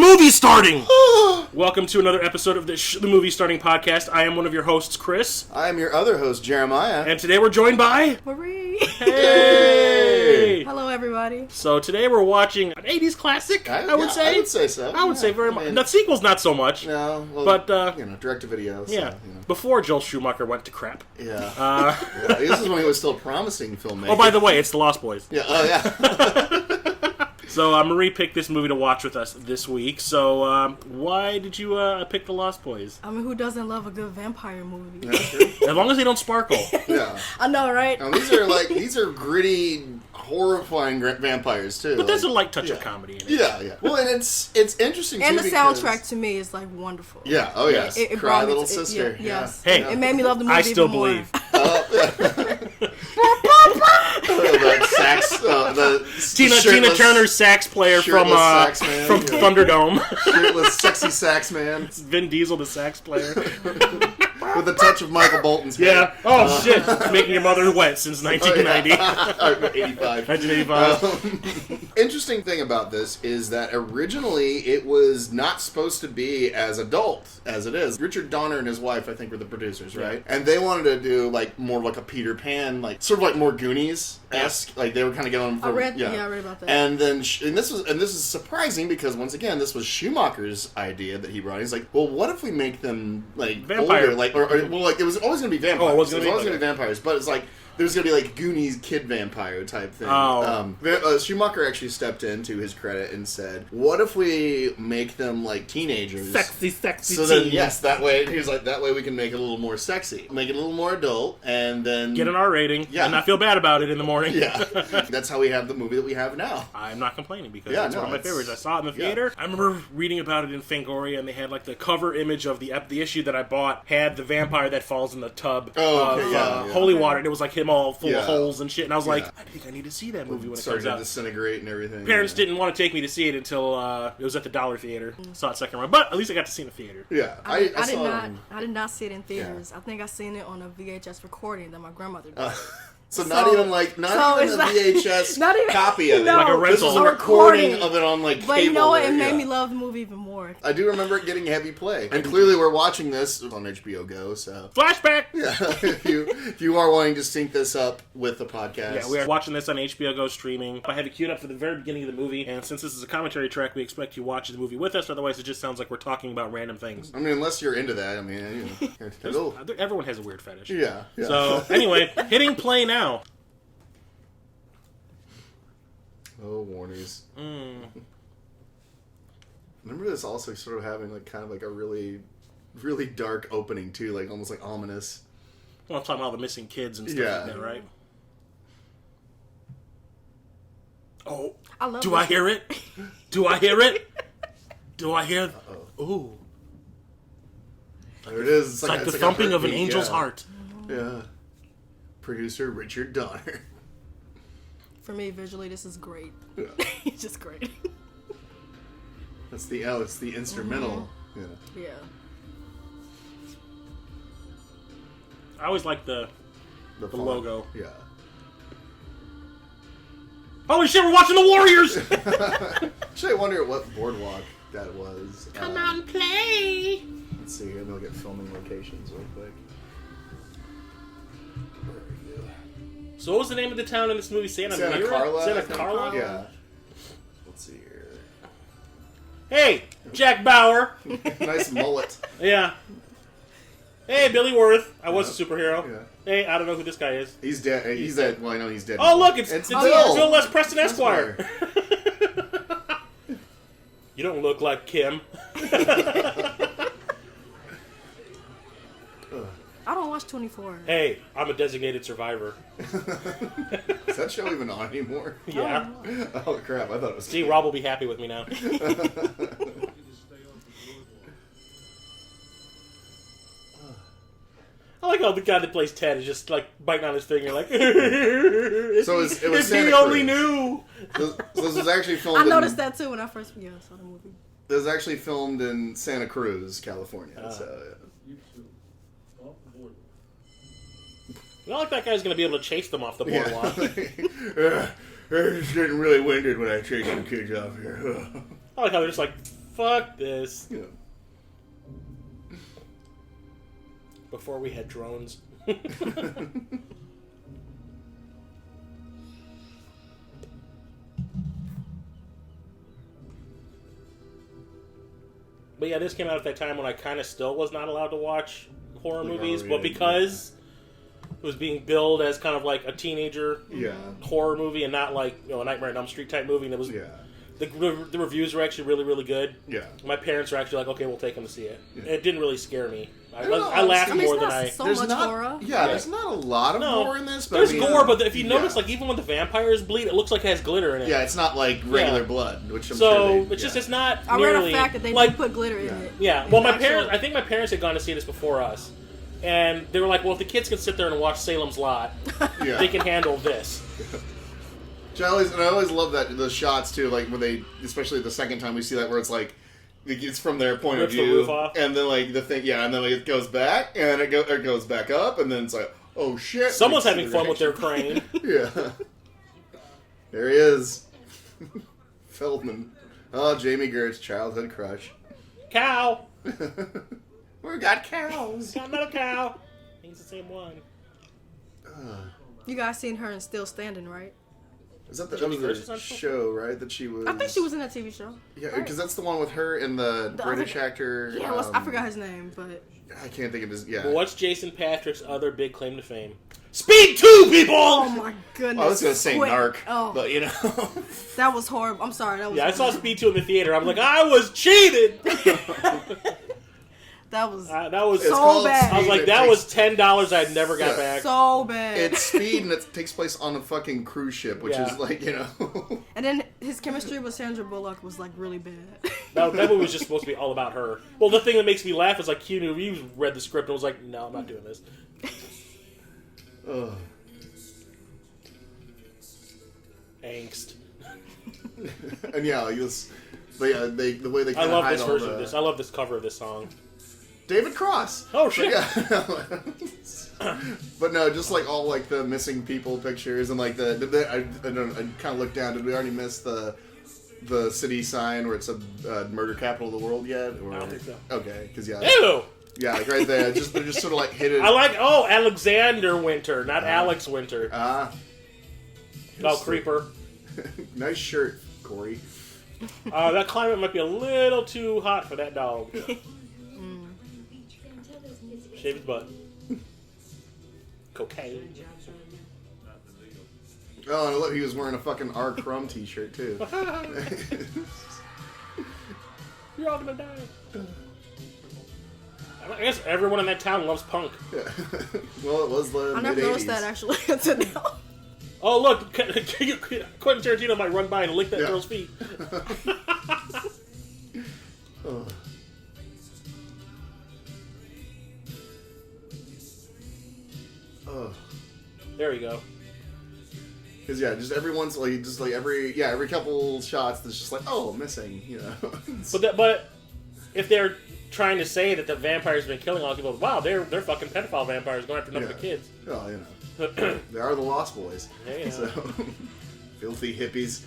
movie's starting! Welcome to another episode of the Movie Starting Podcast. I am one of your hosts, Chris. I am your other host, Jeremiah. And today we're joined by... Marie! Hey! Hello, everybody. So today we're watching an 80s classic, I would say. I would say so. I would say very much. The sequel's not so much. No, well, but, direct-to-video. Yeah. So, Before Joel Schumacher went to crap. Yeah. This is when he was still promising filmmaking. Oh, by the way, it's The Lost Boys. Yeah, oh, yeah. So, Marie picked this movie to watch with us this week. So, why did you pick The Lost Boys? I mean, who doesn't love a good vampire movie? Yeah, sure. As long as they don't sparkle. Yeah. I know, right? Now, these are gritty, horrifying vampires, too. But there's a light touch of comedy in it. Yeah. Well, and it's interesting, and too, the soundtrack, to me, is, like, wonderful. Yeah, oh, yes. It Cry, brought me Little to, Sister. Yes. Hey. It made me love the movie I still even more. believe. Tina Turner's sax player from Thunderdome. Shirtless, sexy sax man. Vin Diesel, the sax player. With a touch of Michael Bolton's hair. Yeah. Oh, shit. Making your mother wet since 1990. 85. 1985. Interesting thing about this is that originally it was not supposed to be as adult as it is. Richard Donner and his wife, I think, were the producers, right? Yeah. And they wanted to do like more like a Peter Pan, like sort of like more Goonies-esque. Like they were kind of getting on. I read about that. And then this is surprising because once again this was Schumacher's idea that he brought. He's like, well, what if we make them like vampire, older, like it was always going to be vampires. Oh, it was always going to be vampires, but it's like. There's going to be, like, Goonies kid vampire type thing. Oh. Schumacher actually stepped in, to his credit, and said, what if we make them, like, teenagers? Sexy So then, yes, that way, he was like, that way we can make it a little more sexy. Make it a little more adult, and then... Get an R rating, yeah. and not feel bad about it in the morning. Yeah. That's how we have the movie that we have now. I'm not complaining, because it's one of my favorites. I saw it in the theater. I remember reading about it in Fangoria, and they had, like, the cover image of the issue that I bought had the vampire that falls in the tub of holy water, and it was, like, him all full of holes and shit, and I was like, I think I need to see that movie when it comes out. To disintegrate and everything. Parents didn't want to take me to see it until it was at the Dollar Theater. Saw it second round, but at least I got to see it in the theater. Yeah, I did not see it in theaters. Yeah. I think I seen it on a VHS recording that my grandmother did. So not even a VHS copy of it. Like a rental. This is a recording of it on like cable. But you know what? It made me love the movie even more. I do remember it getting heavy play. And clearly we're watching this on HBO Go, so... Flashback! Yeah, if you are wanting to sync this up with the podcast. Yeah, we are watching this on HBO Go streaming. I had it queued up for the very beginning of the movie, and since this is a commentary track, we expect you to watch the movie with us, otherwise it just sounds like we're talking about random things. I mean, unless you're into that, I mean... Everyone has a weird fetish. Yeah. So, anyway, hitting play now. Oh, warnies. Remember this also sort of having like kind of like a really, really dark opening too, like almost like ominous. Well, I'm talking about the missing kids and stuff like that, right? Oh, I hear it? Do I hear it? Do I hear? Ooh. There it is. It's like the thumping of an angel's heart. Yeah. Producer Richard Donner. For me, visually, this is great. Yeah. It's just great. It's the instrumental. Yeah. I always like the logo. Yeah. Holy shit, we're watching the Warriors! Actually, I wonder what boardwalk that was. Come on, play! Let's see here. They'll get filming locations real quick. So what was the name of the town in this movie? Santa Carla? Santa Carla? Yeah. Let's see here. Hey, Jack Bauer. Nice mullet. Yeah. Hey, Billy Worth. I was a superhero. Yeah. Hey, I don't know who this guy is. He's dead. He's dead. Well, I know he's dead. Oh, look, it's Bill Les Preston Esquire. You don't look like Kim. I don't watch 24. Hey, I'm a designated survivor. Is that show even on anymore? Yeah. Oh, crap. I thought it was... See, Rob will be happy with me now. I like how the guy that plays Ted is just, like, biting on his finger, like... So it was if Santa he only Cruz. knew! This was actually filmed I noticed that, too, when I first saw the movie. This was actually filmed in Santa Cruz, California. Not like that guy's going to be able to chase them off the boardwalk. It's getting really winded when I chase some kids off here. I like how they're just like Fuck this. Yeah. Before we had drones. But yeah, this came out at that time when I kind of still was not allowed to watch horror movies, but because it was being billed as kind of like a teenager horror movie and not like a Nightmare on Elm Street type movie, and it was the reviews were actually really, really good. Yeah, my parents were actually like, okay, we'll take them to see it. Yeah. It didn't really scare me. I laughed more than I. So much horror. Yeah, there's not a lot of gore in this. But there's gore, but if you notice, like even when the vampires bleed, it looks like it has glitter in it. Yeah, it's not like regular blood, which I'm it's not. I read a fact that they do put glitter in it. Yeah, well, I think my parents had gone to see this before us, and they were like, well, if the kids can sit there and watch Salem's Lot, they can handle this. I always love the shots too, like when they, especially the second time we see that, where it's like it's from their point of view, the roof off. And then like the thing, and then like it goes back, and then it goes back up, and then it's like, oh shit! Someone's having fun with their crane. Yeah, there he is, Feldman. Oh, Jami Gertz, childhood crush. Cow. We got cows. Got another cow. He's the same one. You guys seen her in Still Standing, right? Is that the show, right? That she was. I think she was in that TV show. Yeah, because that's the one with her and the British actor. Yeah, I forgot his name, but I can't think of his. Yeah. Well, what's Jason Patric's other big claim to fame? Speed 2, people! Oh my goodness! I was gonna say Narc, but you know. That was horrible. I'm sorry. That was. Yeah, I saw Speed 2 in the theater. I'm like, I was cheated. That was so bad. I was like, that was $10 I'd never got back. So bad. It's Speed, and it takes place on a fucking cruise ship, which is like, you know. And then his chemistry with Sandra Bullock was like really bad. That movie was just supposed to be all about her. Well, the thing that makes me laugh is like Keanu Reeves read the script and was like, no, I'm not doing this. Angst. And yeah, the way they kind of I love this version of this. I love this cover of this song. David Cross. Oh shit! But no, just like all like the missing people pictures and like I kind of looked down. Did we already miss the city sign where it's a murder capital of the world yet? Or, I don't think so. Okay, because Ew! Yeah, like right there. They're just sort of like hidden. I like Alexander Winter, not Alex Winter. Creeper. Nice shirt, Corey. That climate might be a little too hot for that dog. Shave his butt. Cocaine. Oh, and look, he was wearing a fucking R. Crumb t-shirt, too. You're all gonna die. I guess everyone in that town loves punk. Yeah. Well, it was the mid-80s. I never noticed that, actually, until now. Oh, look, Quentin Tarantino might run by and lick that girl's feet. There you go. Because just every once, every couple shots, there's just like, oh, missing, you know. But if they're trying to say that the vampires have been killing all the people, wow, they're fucking pedophile vampires going after number of kids. Well, you know, they are the Lost Boys. Yeah. So filthy hippies.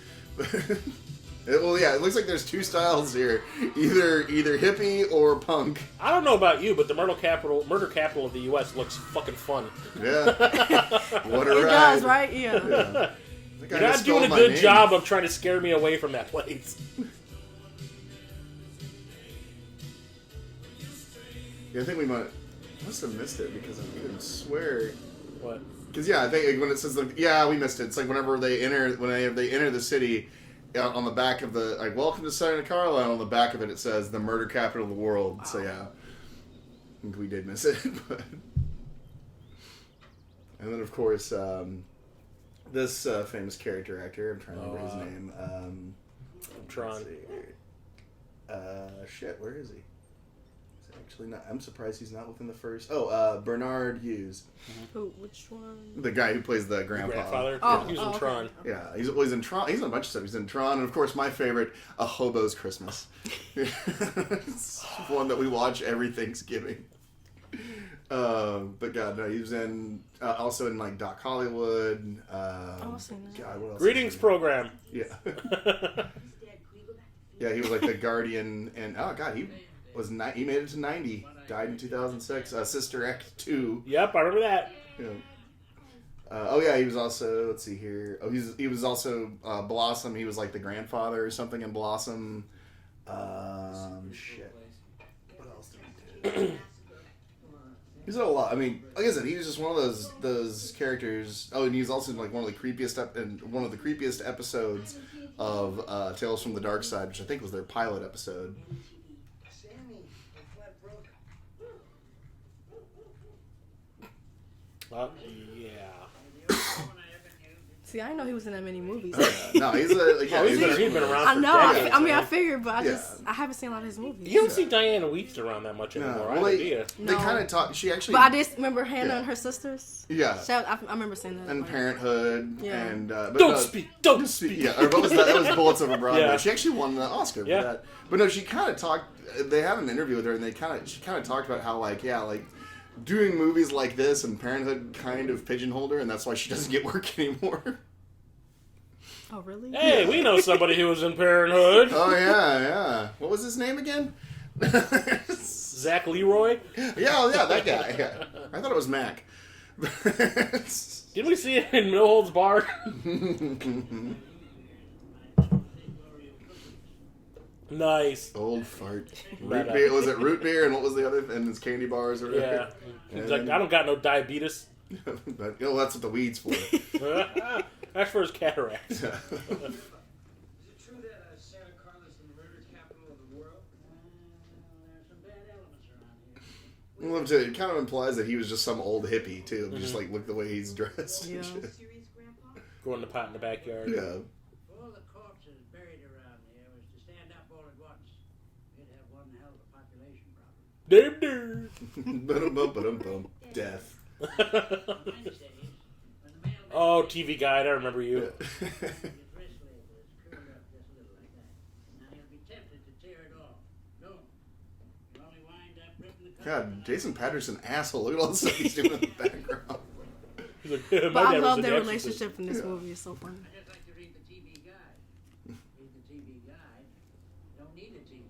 It looks like there's two styles here: either hippie or punk. I don't know about you, but the murder capital of the U.S. looks fucking fun. Yeah, what a ride! It does, right? Yeah. You're not doing a good job of trying to scare me away from that place. Yeah, I think we must have missed it because I can swear. What? Because I think when it says we missed it. It's like whenever they enter the city. On the back of the welcome to Santa Carla, and on the back of it says the murder capital of the world. Wow. So I think we did miss it. But and then of course this famous character actor. I'm trying to remember his name. Tron. Shit, where is he? He's actually not. I'm surprised he's not within the first. Bernard Hughes. Who? Which one? The guy who plays the grandpa. Grandfather. He was in Tron. Yeah, he's in Tron. He's in a bunch of stuff. He's in Tron, and of course, my favorite, A Hobo's Christmas. It's one that we watch every Thanksgiving. But God, no, he was in also in like Doc Hollywood. I've seen that. God, what else? Greetings program. Yeah. Yeah, he was like the guardian, and oh god, he made it to 90. Died in 2006. Sister Act 2. Yep, I remember that. Yeah. He was also, let's see here. Oh, he was also Blossom. He was like the grandfather or something in Blossom. Shit. What else did he do? He's done a lot. I mean, like I said, he was just one of those characters. Oh, and he's also like one of the creepiest episodes of Tales from the Dark Side, which I think was their pilot episode. Yeah. See, I didn't know he was in that many movies. No, he's been around. I for know. decades, I figured, but I haven't seen a lot of his movies. You don't see Diana Weeks around that much anymore, do you? They kind of talk. She actually. But I just remember Hannah and her sisters. Yeah. I remember seeing that. And Parenthood. Yeah. And Don't speak. Yeah. Or what was that? That was Bullets Over Broadway. Yeah. She actually won the Oscar for that. But no, she kind of talked. They had an interview with her, and she kind of talked about how doing movies like this and Parenthood kind of pigeonholed her, and that's why she doesn't get work anymore. Oh, really? Hey, we know somebody who was in Parenthood. Oh, yeah. What was his name again? Zach Leroy? Yeah, that guy. Yeah. I thought it was Mac. Didn't we see it in No Holds Barred? Nice. Old fart. Root beer. Was it root beer and what was the other? And it's candy bars or whatever? Yeah. He's like, I don't got no diabetes. But, that's what the weed's for. That's for his cataracts. Is it true that Santa Carla is the murder capital of the world? There's some bad elements around here. Well, it kind of implies that he was just some old hippie, too. Just, look the way he's dressed. Yeah. Going to pot in the backyard. Yeah. All the corpses buried around here was to stand up all at once. We'd have one hell of a population problem. Death. Oh, TV Guide, I remember you. God, Jason Patterson, asshole. Look at all the stuff he's doing in the background. He's like, But I love their relationship in this movie. It's so funny. I just like to read the TV Guide. Read the TV Guide. Don't need a TV.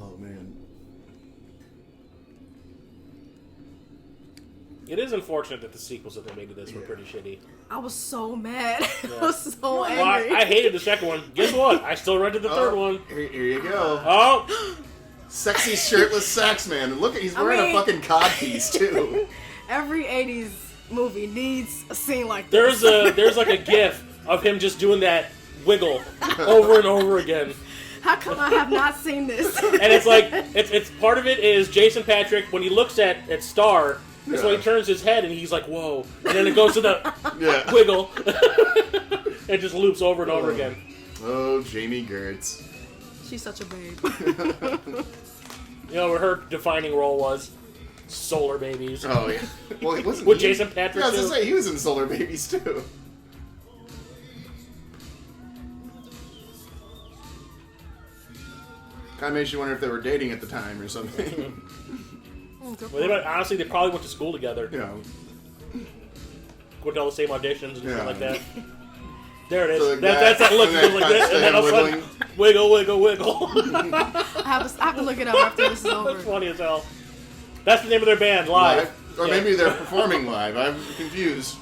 Oh, man. It is unfortunate that the sequels that they made to this were pretty shitty. I was so mad. Yeah. I was so angry. Well, I hated the second one. Guess what? I still rented the third one. Here you go. Oh! Sexy shirtless sax man. And look, he's wearing a fucking codpiece, too. Every 80s movie needs a scene like this. There's like a gif of him just doing that wiggle over and over again. How come I have not seen this? And it's like, it's part of it is Jason Patrick, when he looks at Star, that's when he turns his head and he's like, whoa. And then it goes to the wiggle. It just loops over and over again. Oh, Jami Gertz. She's such a babe. You know what her defining role was? Solar Babies. Oh, yeah. Well, he wasn't. With Jason Patrick, Yeah, I was too. going to say, he was in Solar Babies, too. Kind of makes you wonder if they were dating at the time or something. Well, honestly, they probably went to school together. Yeah. Went to all the same auditions and shit like that. There it is. So like that's that look. and Like this, and then all of a sudden, wiggle, wiggle, wiggle. I have to look it up after this is over. That's funny as hell. That's the name of their band, Live. Or maybe they're performing live. I'm confused.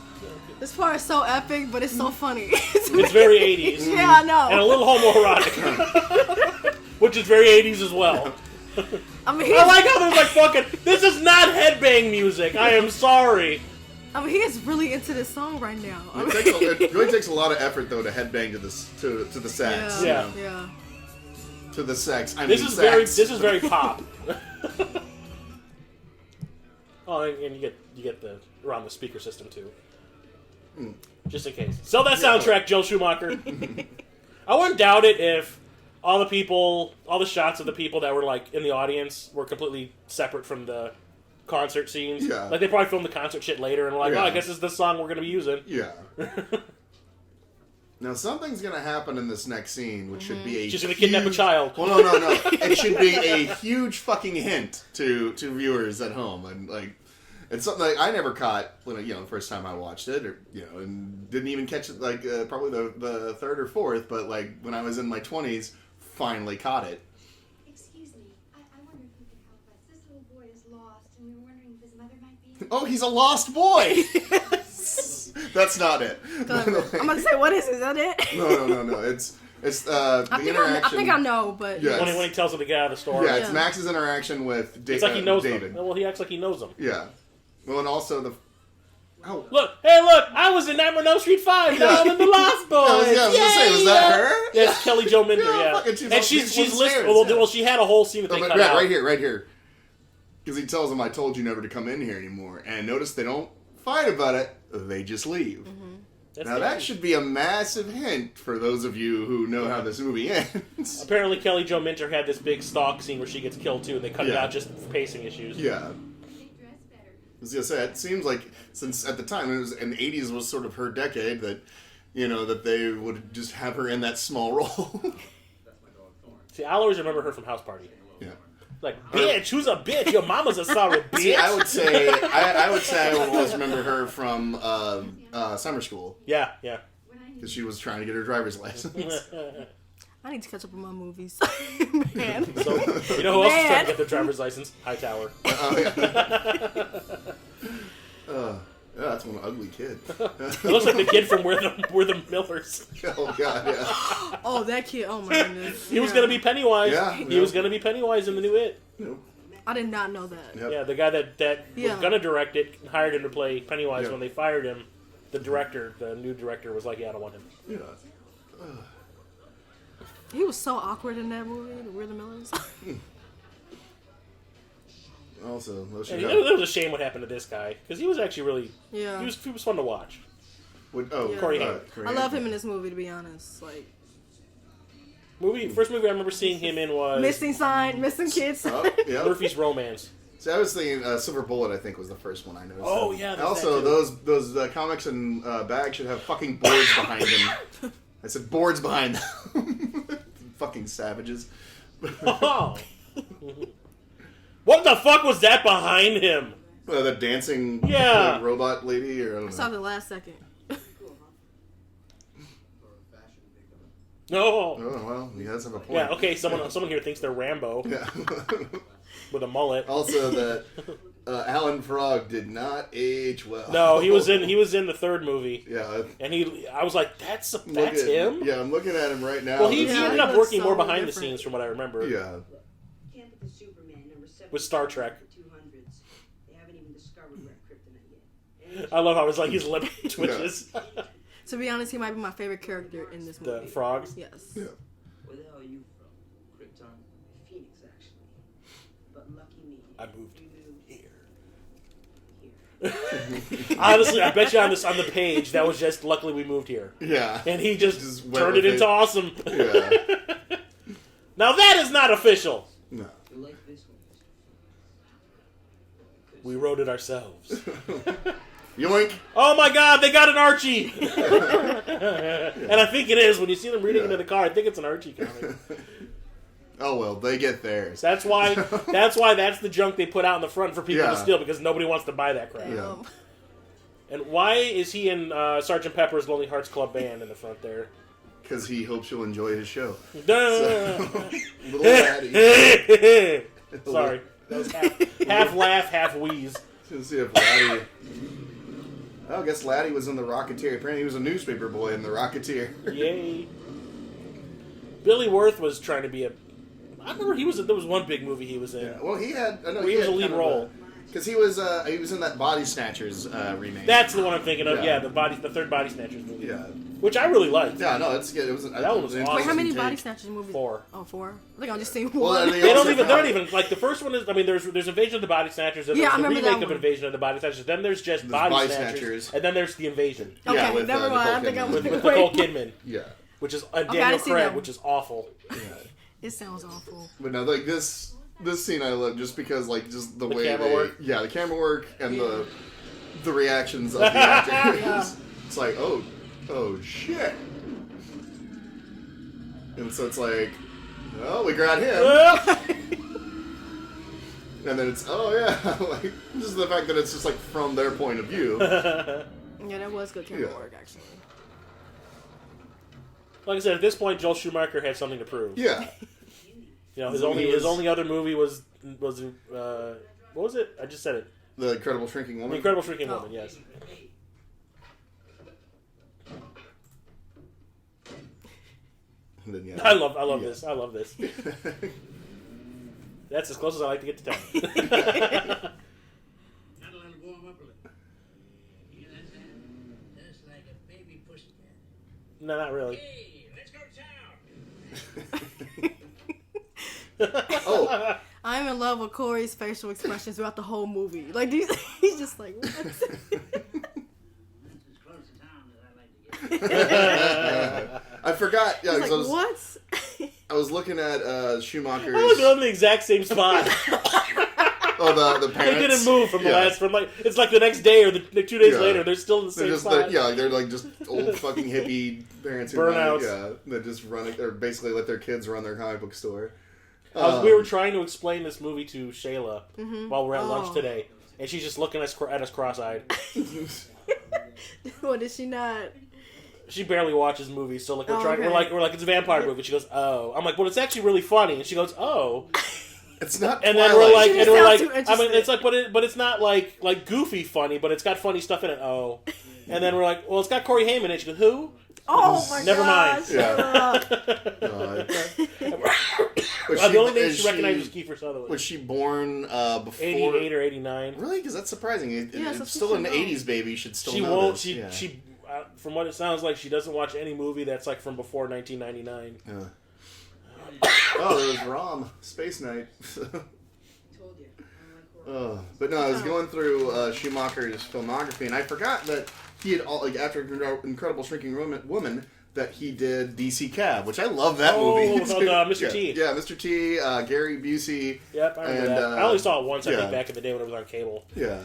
This part is so epic, but it's so funny. It's very 80s. Yeah, I know. And a little homoerotic. Which is very 80s as well. I mean, I like how they're like, fucking, this is not headbang music. I am sorry. I mean, he is really into this song right now. It really takes a lot of effort, though, to headbang to the sax. Yeah. To the sex. This is very pop. Oh, and you get the around the speaker system too, just in case. So that soundtrack, Joe Schumacher. I wouldn't doubt it if all the shots of the people that were like in the audience were completely separate from the concert scenes. Yeah. Like they probably filmed the concert shit later and like, oh, I guess this is the song we're gonna be using. Yeah. Now something's gonna happen in this next scene, which should be She's gonna kidnap a child. Well, no. It should be a huge fucking hint to viewers at home, and like, It's something like I never caught when the first time I watched it, or and didn't even catch it like probably the third or fourth, but like when I was in my 20s, finally caught it. Excuse me, I wonder if you could help us. This little boy is lost, and we're wondering if his mother might be. Oh, he's a lost boy. That's not it. I'm gonna say, what is it? Is that it? No. It's the interaction. I think I know, but Yeah, when he tells him to get out of the store. Yeah, it's Max's interaction with It's like he knows David. them. Well, he acts like he knows them. Yeah. Well, and also the. Oh. Look! I was in Nightmare on Elm Street 5. Now I'm in The Lost Boys. I was gonna say, was that her? Yeah, it's Kelly Jo Minter. Yeah, Yeah, fucking she's and on she's people's listed. stairs, Well, she had a whole scene that they cut out. Right here. Because he tells them, "I told you never to come in here anymore." And notice they don't fight about it; they just leave. Mm-hmm. Now that should be a massive hint for those of you who know how this movie ends. Apparently, Kelly Jo Minter had this big stalk scene where she gets killed too, and they cut it out just for pacing issues. Yeah. I was gonna say, it seems like since at the time it was in the 80s was sort of her decade that that they would just have her in that small role. See, I'll always remember her from House Party. Yeah. Like, bitch, who's a bitch? Your mama's a sorry bitch. See, I would say I would always remember her from summer school. Yeah. Because she was trying to get her driver's license. I need to catch up with my movies. Man. So, you know who else is trying to get their driver's license? Hightower. Yeah, that's one ugly kid. It looks like the kid from We're the Millers. Oh, God, yeah. Oh, that kid. Oh, my goodness. He was going to be Pennywise. Yeah. He was going to be Pennywise in the new It. Nope. I did not know that. Yep. Yeah, the guy that was going to direct it hired him to play Pennywise. Yeah. When they fired him, the new director, was like, yeah, I don't want him. Yeah. He was so awkward in that movie, We're the Millers. Also, It was a shame what happened to this guy, because he was actually really... Yeah. He was fun to watch. Corey Haim. I love him in this movie, to be honest. Like, First movie I remember seeing him in was... Missing Kids. Oh, yeah. Murphy's Romance. See, I was thinking Silver Bullet, I think, was the first one I noticed. Oh, yeah. And also, those comics and bags should have fucking boards behind them. I said boards behind them. Fucking savages. Oh. What the fuck was that behind him? The dancing robot lady, or I don't know. I saw the last second. No. Oh, well, he does have a point. Yeah, okay, someone here thinks they're Rambo. Yeah. With a mullet. Also, that Alan Frog did not age well. No, he was in the third movie. Yeah. And I was like, that's him? Yeah, I'm looking at him right now. Well, he ended up working more behind the different. scenes from what I remember. Yeah. Camp at the Superman, number 7. With Star Trek. 200s. They haven't even discovered where kryptonite yet. I love how his his lip twitches. To be honest, he might be my favorite character in this movie. The frogs? Yes. Yeah. Where the hell are you from? Krypton? Phoenix, actually. But lucky me. I moved Here. here. Honestly, I bet you on the page that was just luckily we moved here. Yeah. And he just went turned with it into awesome. Yeah. Now that is not official. No. You like this one? We wrote it ourselves. Yoink. Oh my god, they got an Archie! And I think it is. When you see them reading it in the car, I think it's an Archie comic. Oh well, they get theirs. That's why that's the junk they put out in the front for people to Yeah. steal, because nobody wants to buy that crap. Yeah. And why is he in Sgt. Pepper's Lonely Hearts Club Band in the front there? Because he hopes you'll enjoy his show. Duh. Little laddie. Sorry. That was half laugh, half wheeze. Let's see if Laddie... Oh, I guess Laddie was in The Rocketeer. Apparently he was a newspaper boy in The Rocketeer. Yay. Billy Worth was trying to be a... I remember there was one big movie he was in. Yeah, well, he had... I know Where he was a lead role. Because he was in that Body Snatchers remake. That's the one I'm thinking of. Yeah. Yeah, the third Body Snatchers movie. Yeah. Which I really liked. Yeah, no, it's good. It was That one was awesome. Wait, how many take. Body Snatchers movies? 4. Oh, 4? I think I've just seen Well, one. they They're also not have- even like the first one is. I mean, there's Invasion of the Body Snatchers, then Yeah, I there's the remember remake that of one. Invasion of the Body Snatchers, then there's just There's Body Body Snatchers, Snatchers. and then there's the Invasion Okay, Yeah, with, never mind. I think Nicole I'm Kidman. with Nicole Kidman, Yeah. which is I Daniel didn't see Craig, that one. which is awful. It sounds awful. But no, like this scene I love just because like just the way camera work? Yeah, the camera work and the reactions of the actors. Yeah. It's like, oh shit. And so it's like, oh, we got him. And then it's, oh yeah, like, just the fact that it's just like from their point of view. Yeah, that was good camera work, actually. Like I said, at this point, Joel Schumacher had something to prove. Yeah. You know, his only other movie was what was it? I just said it. The Incredible Shrinking Woman? The Incredible Shrinking Woman, yes. And then, yeah. I love this. I love this. That's as close as I like to get to 10. Not let him warm up a little. You hear that sound? Just like a baby pussycat. No, not really. Hey, let's go to town. Oh, I'm in love with Corey's facial expressions throughout the whole movie. Like, he's just like, what? That's as close to town as I like to get. I forgot. Yeah, He's 'cause like, what? I was looking at Schumacher's. I was in the exact same spot. Oh, the parents. They didn't move from the last. It's like the next day or the 2 days later. They're still in the same spot. They're like just old fucking hippie parents who Burnouts. They just run it. Or basically let their kids run their comic book store. We were trying to explain this movie to Shayla while we were at lunch today, and she's just looking at us cross-eyed. What, is she not? She barely watches movies, so like we're Okay. we're like it's a vampire movie. She goes, oh. I'm like, well, it's actually really funny, and she goes, oh. It's not. And Twilight. then we're like, She just sounds too I mean, interested. it's like, but it's not like goofy funny, but it's got funny stuff in it. Oh. And then we're like, well, it's got Corey Haim in it. She goes, who? Oh my Never mind. gosh. Yeah. The only name she recognized was Kiefer Sutherland. Was she born before 88 or 89? Really? Because that's surprising. Yeah, so It's she still should an know. '80s baby. Should still She know won't. this. She from what it sounds like, she doesn't watch any movie that's like from before 1999. Yeah. Oh, there was Rom Space Knight. Told you. I don't like horror. But no, I was going through Schumacher's filmography, and I forgot that he had after Incredible Shrinking Woman that he did DC Cab, which I love that movie. Oh, Mr. T. Yeah, Mr. T, Gary Busey. Yep, I remember that. I only saw it once, I think, back in the day when it was on cable. Yeah.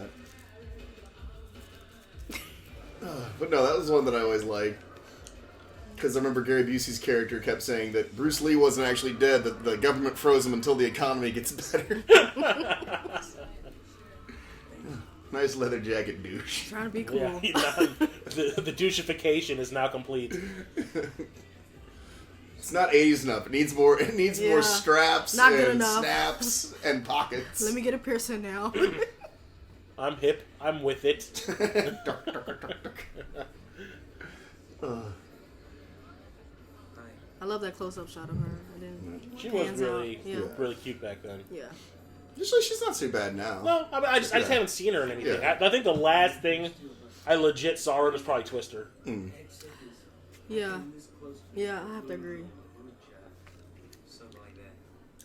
But no, that was one that I always liked. Because I remember Gary Busey's character kept saying that Bruce Lee wasn't actually dead, that the government froze him until the economy gets better. Nice leather jacket douche. Trying to be cool. Yeah, the douchification is now complete. It's not 80s enough. It needs more. It needs more straps Not good and enough. snaps and pockets. Let me get a piercing now. I'm hip. I'm with it. I love that close-up shot of her. And then She was hands really, out. really cute back then. Yeah. Usually she's not too bad now. No, I just haven't seen her in anything. Yeah. I think the last thing I legit saw her was probably Twister. Yeah. Yeah, I have to agree.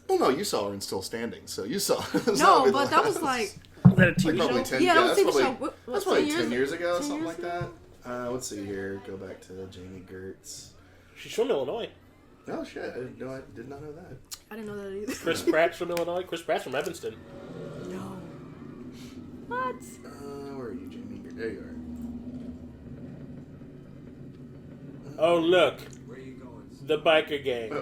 Well, no, you saw her in Still Standing, so you saw. No, but that was like... That a TV probably show? 10. Yeah, that was that's a TV probably, show. What, that's probably 10 10 years ago, 10 something years like that. Let's see here. Go back to Jami Gertz. She's from Illinois. Oh shit! I did not know that. I didn't know that either. Chris Pratt's from Illinois. Chris Pratt's from Evanston. No. What? Where are you, Jami Gertz? There you are. Oh, look. Where are you going? The biker gang.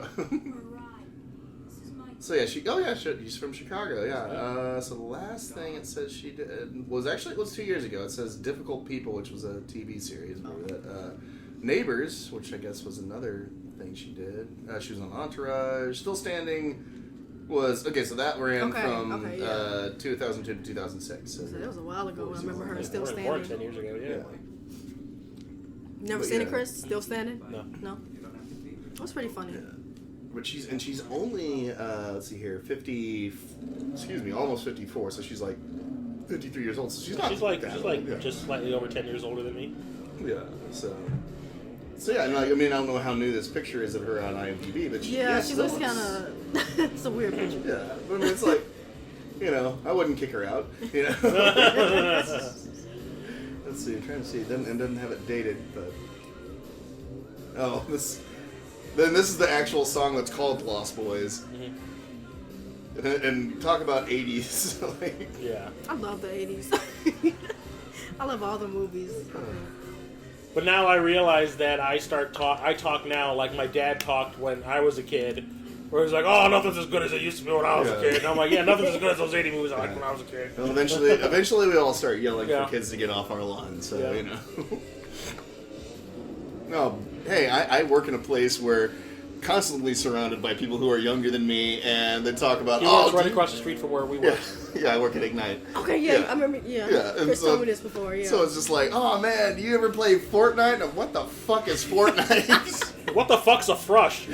So yeah, she's from Chicago. Yeah. So the last thing it says she did was 2 years ago. It says Difficult People, which was a TV series. Remember that? Neighbors, which I guess was another thing she did. She was on Entourage. Still Standing was okay. So that ran from 2002 to 2006. So That was a while ago. I remember her still More than 10 standing. years ago, yeah. Never But seen yeah. it, Chris? Still standing? No. No. That's pretty funny. But she's only let's see here, 50. Excuse me, almost 54. So she's like 53 years old. So she's not. She's like yeah. just slightly over 10 years older than me. Yeah. So yeah, no, I mean, I don't know how new this picture is of her on IMDb, but She looks kind of... It's a weird picture. Yeah, but I mean, it's like, I wouldn't kick her out, Let's see, I'm trying to see. It doesn't have it dated, but... Oh, this is the actual song that's called Lost Boys. Mm-hmm. And talk about 80s. Like, Yeah. I love the 80s. I love all the movies. But now I realize that I talk now like my dad talked when I was a kid, Where he's like, oh, nothing's as good as it used to be when I was a kid. And I'm like, yeah, nothing's as good as those 80 movies I liked when I was a kid. Well, eventually we all start yelling for kids to get off our lawn, so, you know. No, hey, I work in a place where constantly surrounded by people who are younger than me, and they talk about, he works right across the street from where we work. Yeah, I work at Ignite. Okay, yeah. I remember, Chris told me this before, So it's just like, oh man, do you ever play Fortnite? And what the fuck is Fortnite? What the fuck's a frush?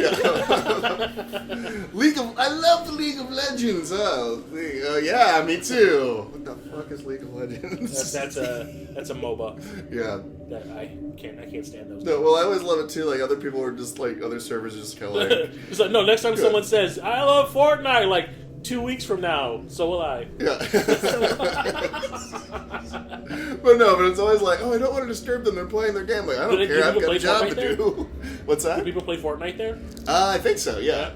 I love the League of Legends. Yeah, me too. What the fuck is League of Legends? That's a MOBA. Yeah. I can't stand those. No, well, I always love it too. Like other people are just like other servers just kind of like. It's like, no. Next time someone says I love Fortnite, like 2 weeks from now, so will I. Yeah. But it's always like, oh, I don't want to disturb them. They're playing their game. Like, I don't care. I've got a job to do. What's that? Do people play Fortnite there? I think so. Yeah.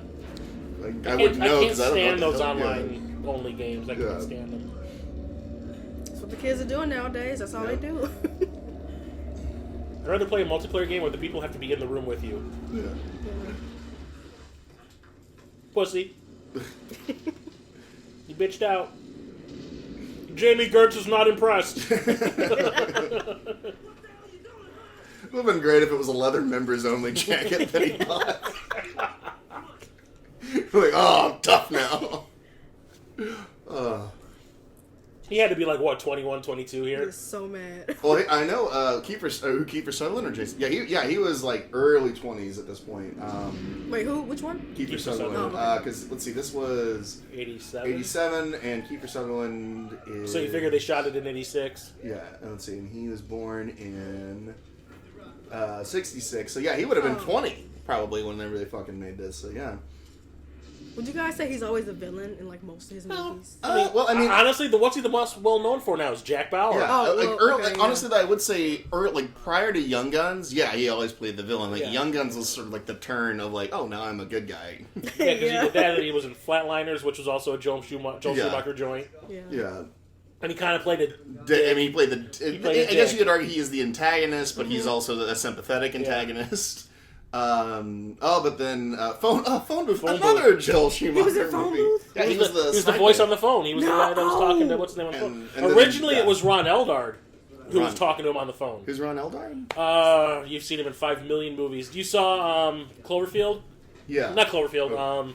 Like, I wouldn't know because I don't know. I can't stand those online only games. I can't stand them. That's what the kids are doing nowadays. That's all they do. I'd rather play a multiplayer game where the people have to be in the room with you. Yeah. Pussy. You bitched out. Jami Gertz is not impressed. It would have been great if it was a leather members only jacket that he bought. Like, oh, I'm tough now. He had to be like, what, 21, 22 here? He was so mad. Well, I know Kiefer Sutherland or Jason. He was like early 20s at this point. Wait, who? Which one? Kiefer Sutherland. Because, let's see, this was 87, and Kiefer Sutherland is... So you figure they shot it in 86? Yeah, and let's see, and he was born in 66. So yeah, he would have been 20 probably whenever they fucking made this. So yeah. Would you guys say he's always a villain in like most of his movies? Honestly, what's he the most well known for now is Jack Bauer. Yeah, honestly, I would say prior to Young Guns, he always played the villain. Like Young Guns was sort of like the turn of like, oh, now I'm a good guy. Yeah, because he did that, and he was in Flatliners, which was also a Joel Schumacher joint. Yeah. And he kind of played it. He played I guess you could argue he is the antagonist, but he's also a sympathetic antagonist. But then Phone Booth, another Joel Schumacher He was in Phone Booth? Yeah, he was the voice on the phone. He was the guy that was talking to, what's his name on the phone? Originally, it was Ron Eldard who was talking to him on the phone. Who's Ron Eldard? You've seen him in 5 million movies. You saw Cloverfield? Yeah. Not Cloverfield,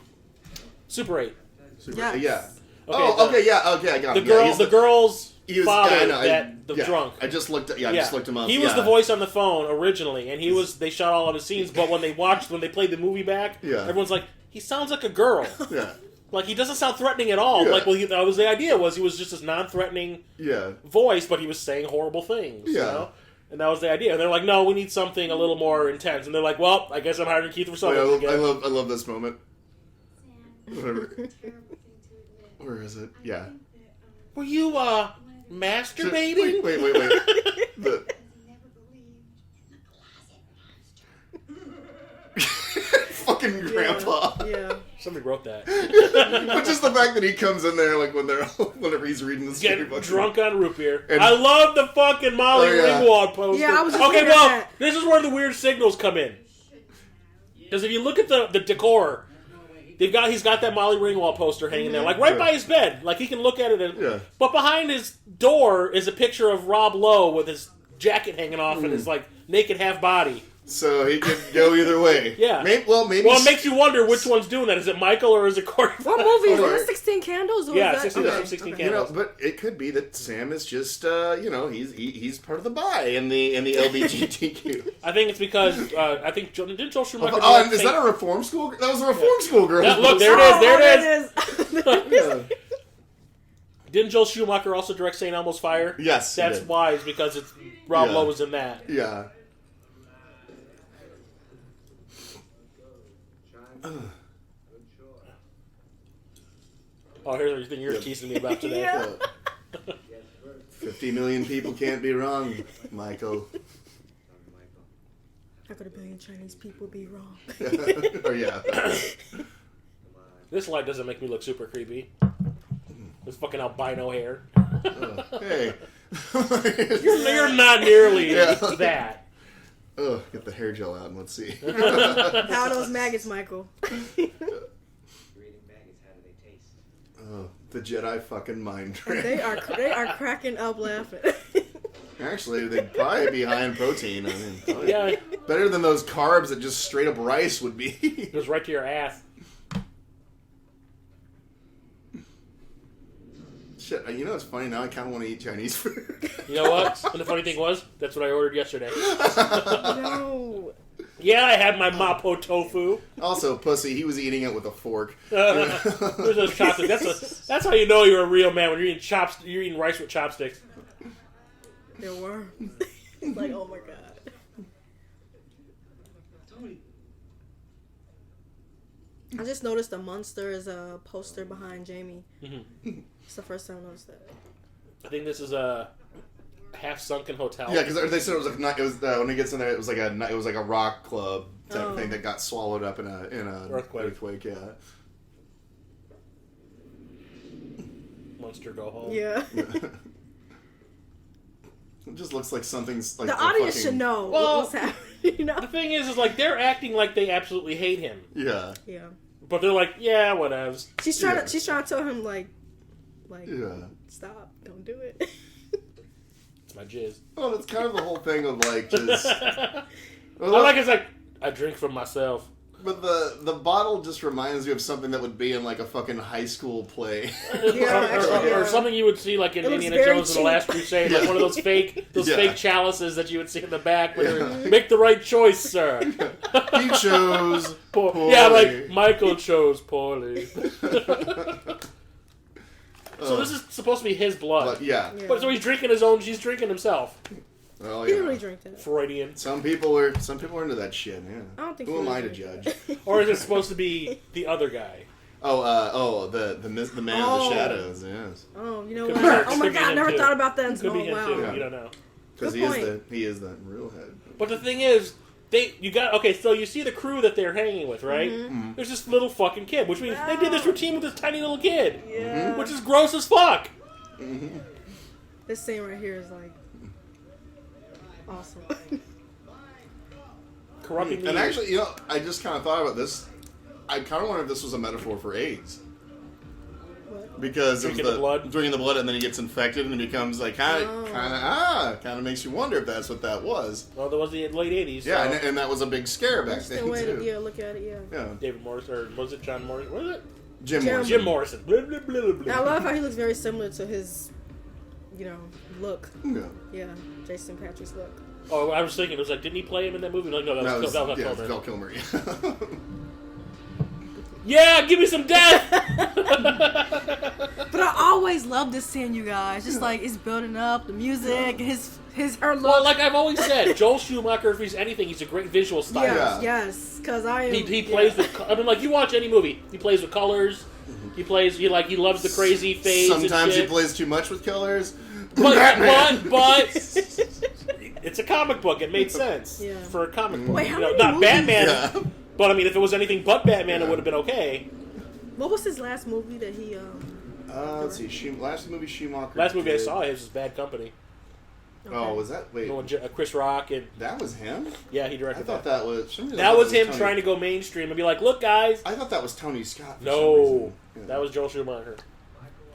Super 8. Super 8, yeah. Okay, I got him. The girl's father, the drunk. I just looked him up. He was the voice on the phone originally, and they shot all of his scenes, but when they played the movie back, everyone's like, he sounds like a girl. Yeah. Like, he doesn't sound threatening at all. Yeah. Like, that was the idea, he was just this non-threatening voice, but he was saying horrible things, you know? And that was the idea. And they're like, no, we need something a little more intense. And they're like, well, I guess I'm hiring Kiefer Sutherland again. I love this moment. Whatever. Where is it? Yeah. Were you, masturbating? Wait. Fucking grandpa. Yeah. Somebody wrote that. But just the fact that he comes in there like whenever he's reading the story. Get drunk on root beer. I love the fucking Molly Ringwald poster. Yeah, I was just this is where the weird signals come in. Because if you look at the decor, he's got that Molly Ringwald poster hanging there, like right by his bed. Like he can look at it. But behind his door is a picture of Rob Lowe with his jacket hanging off and his like naked half body. So he could go either way. Yeah. Maybe. Well, it makes you wonder which one's doing that. Is it Michael or is it Corey? What movie? Is it 16 Candles? Or yeah, is 16 Candles. But it could be that Sam is just, he's part of the bi in the LGBTQ. I think it's because didn't Joel Schumacher? Is that a reform school? That was a reform school girl. Yeah, look, there it is. Didn't Joel Schumacher also direct St. Elmo's Fire? Yes, that's why. It's because it's Rob Lowe was in that. Yeah. Oh, here's the thing you're teasing me about today. 50 million people can't be wrong, Michael. How could a billion Chinese people be wrong? Oh, yeah. This light doesn't make me look super creepy. This fucking albino hair. Hey. You're not nearly that. Get the hair gel out and let's see. How are those maggots, Michael? Oh, the Jedi fucking mind trick. They are cracking up laughing. Actually, they'd probably be high in protein. I mean, Yeah. better than those carbs that just straight up rice would be. It goes right to your ass. Shit, you know what's funny? Now I kind of want to eat Chinese food. You know what? And the funny thing was, that's what I ordered yesterday. No. Yeah, I had my mapo tofu. Also, pussy, he was eating it with a fork. There's those chopsticks. That's how you know you're a real man when you're eating rice with chopsticks. They're worms. Like, oh my god. I just noticed the Munster is a poster behind Jamie. Mm-hmm. It's the first time I noticed that. I think this is a half-sunken hotel. Yeah, because they said it was like when he gets in there, it was like a rock club type of thing that got swallowed up in a earthquake. Yeah. Munster, go home. Yeah. It just looks like something's like the audience should know what's happening. You know? The thing is like they're acting like they absolutely hate him. Yeah. Yeah. But they're like, yeah, whatevs. She's trying to tell him like, yeah. Stop, don't do it. It's my jizz. Oh, that's kind of the whole thing of like just. It's like I drink from myself. But the bottle just reminds me of something that would be in like a fucking high school play. Or something you would see like in Indiana Jones and the Last Crusade, like one of those fake chalices that you would see in the back. Make the right choice, sir. He chose poorly. Yeah, like Michael chose poorly. So this is supposed to be his blood. But so he's drinking his own. She's drinking himself. Well, he didn't really drink that. Freudian. Some people are into that shit. Yeah. I don't think. Who am I to judge? Or is it supposed to be the other guy? The man of the shadows. Yes. Oh, you know what? Oh my god, I never thought about that until Could be him too. wow. You don't know. Because he is the real head. But the thing is, so you see the crew that they're hanging with, right? Mm-hmm. There's this little fucking kid, which means they did this routine with this tiny little kid. Yeah. Which is gross as fuck. Mm-hmm. This scene right here is like awesome. Corrupting and actually, I just kind of thought about this. I kind of wonder if this was a metaphor for AIDS. What? Because drinking the blood, and then he gets infected, and it becomes like kind of makes you wonder if that's what that was. Well, there was the late '80s. Yeah, so. and that was a big scare back then way too. To look at it. Yeah. David Morrison, or was it John Morrison? What was it? Jim Morrison. Blah, blah, blah, blah. I love how he looks very similar to his, look. Yeah. Yeah, Jason Patrick's look. Oh, I was thinking, it was like, didn't he play him in that movie? Like, no, that was Val Kilmer. Yeah, give me some death! But I always love this scene, you guys. Just like, it's building up, the music, her look. Well, like I've always said, Joel Schumacher, if he's anything, he's a great visual stylist. Yes, because He plays with, I mean, like, you watch any movie, he plays with colors, he loves the crazy phase. Sometimes he plays too much with colors. But it's a comic book. It made sense for a comic book. Wait, how many not movies? Batman. Yeah. But I mean, if it was anything but Batman, it would have been okay. What was his last movie that he? Let's see. Last movie Schumacher. Last movie I saw his was Bad Company. Okay. Oh, was that? Wait, Chris Rock and that was him. Yeah, he directed. I thought that was. That was him trying to go mainstream and be like, "Look, guys." I thought that was Tony Scott. No, that was Joel Schumacher.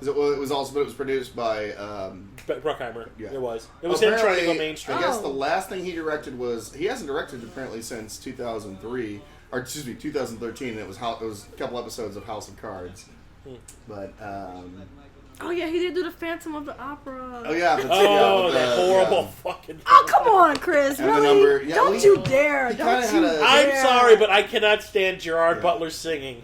It was produced by Bruckheimer. Yeah. It was him trying to go mainstream. I guess the last thing he directed he hasn't directed apparently since 2003, or excuse me, 2013. And it was a couple episodes of House of Cards, but. Oh yeah, he did do the Phantom of the Opera. Oh yeah, that horrible fucking. Oh come on, Chris! And really? Don't you dare! I'm sorry, but I cannot stand Gerard Butler singing.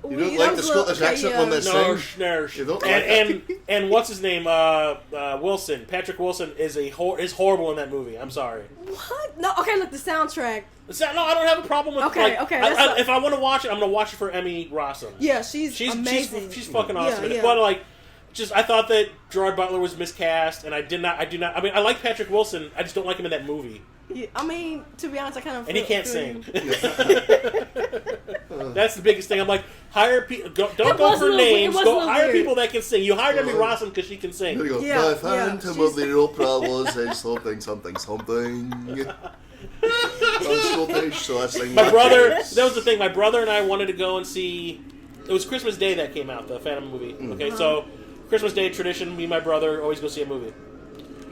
You don't like the accent when they sing? No, and what's his name? Wilson. Patrick Wilson is horrible in that movie. I'm sorry. What? No. Okay, look, the soundtrack. No, I don't have a problem with. Okay. If I want to watch it, I'm gonna watch it for Emmy Rossum. Yeah, she's amazing. She's fucking awesome. Yeah. But I thought that Gerard Butler was miscast, and I do not. I mean, I like Patrick Wilson. I just don't like him in that movie. Yeah, I mean, to be honest, I kind of. And he can't sing. That's the biggest thing. I'm like, hire people. Don't go for names. Go hire people that can sing. You hired Emmy Rossum because she can sing. There you go. The Phantom of the Opera says something. My brother. That was the thing. My brother and I wanted to go and see It was Christmas Day that came out, the Phantom movie. Okay, so Christmas Day tradition, me and my brother always go see a movie.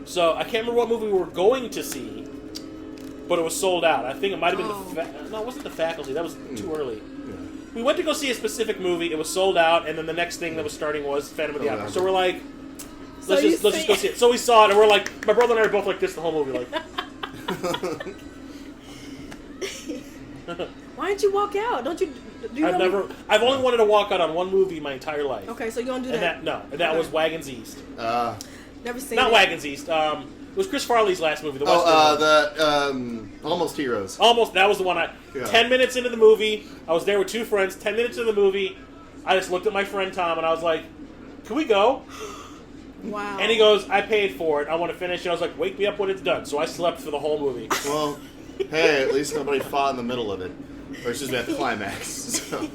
So I can't remember what movie we were going to see, but it was sold out. I think it might have been no, it wasn't The Faculty. That was too early. Yeah. We went to go see a specific movie. It was sold out, and then the next thing that was starting was Phantom of the Opera. So we're like, let's just go see it. So we saw it, and we're like, my brother and I are both like this the whole movie, like. Why didn't you walk out? Don't you? I've only wanted to walk out on one movie my entire life. Okay, so you don't do that. And that was Wagons East. Never seen. Not Wagons East. It was Chris Farley's last movie. Almost Heroes. Almost. That was the one. 10 minutes into the movie, I was there with two friends. 10 minutes into the movie, I just looked at my friend Tom and I was like, "Can we go?" Wow. And he goes, "I paid for it. I want to finish it." I was like, "Wake me up when it's done." So I slept for the whole movie. Well, hey, at least nobody fought in the middle of it. Or it's just at the climax. So. To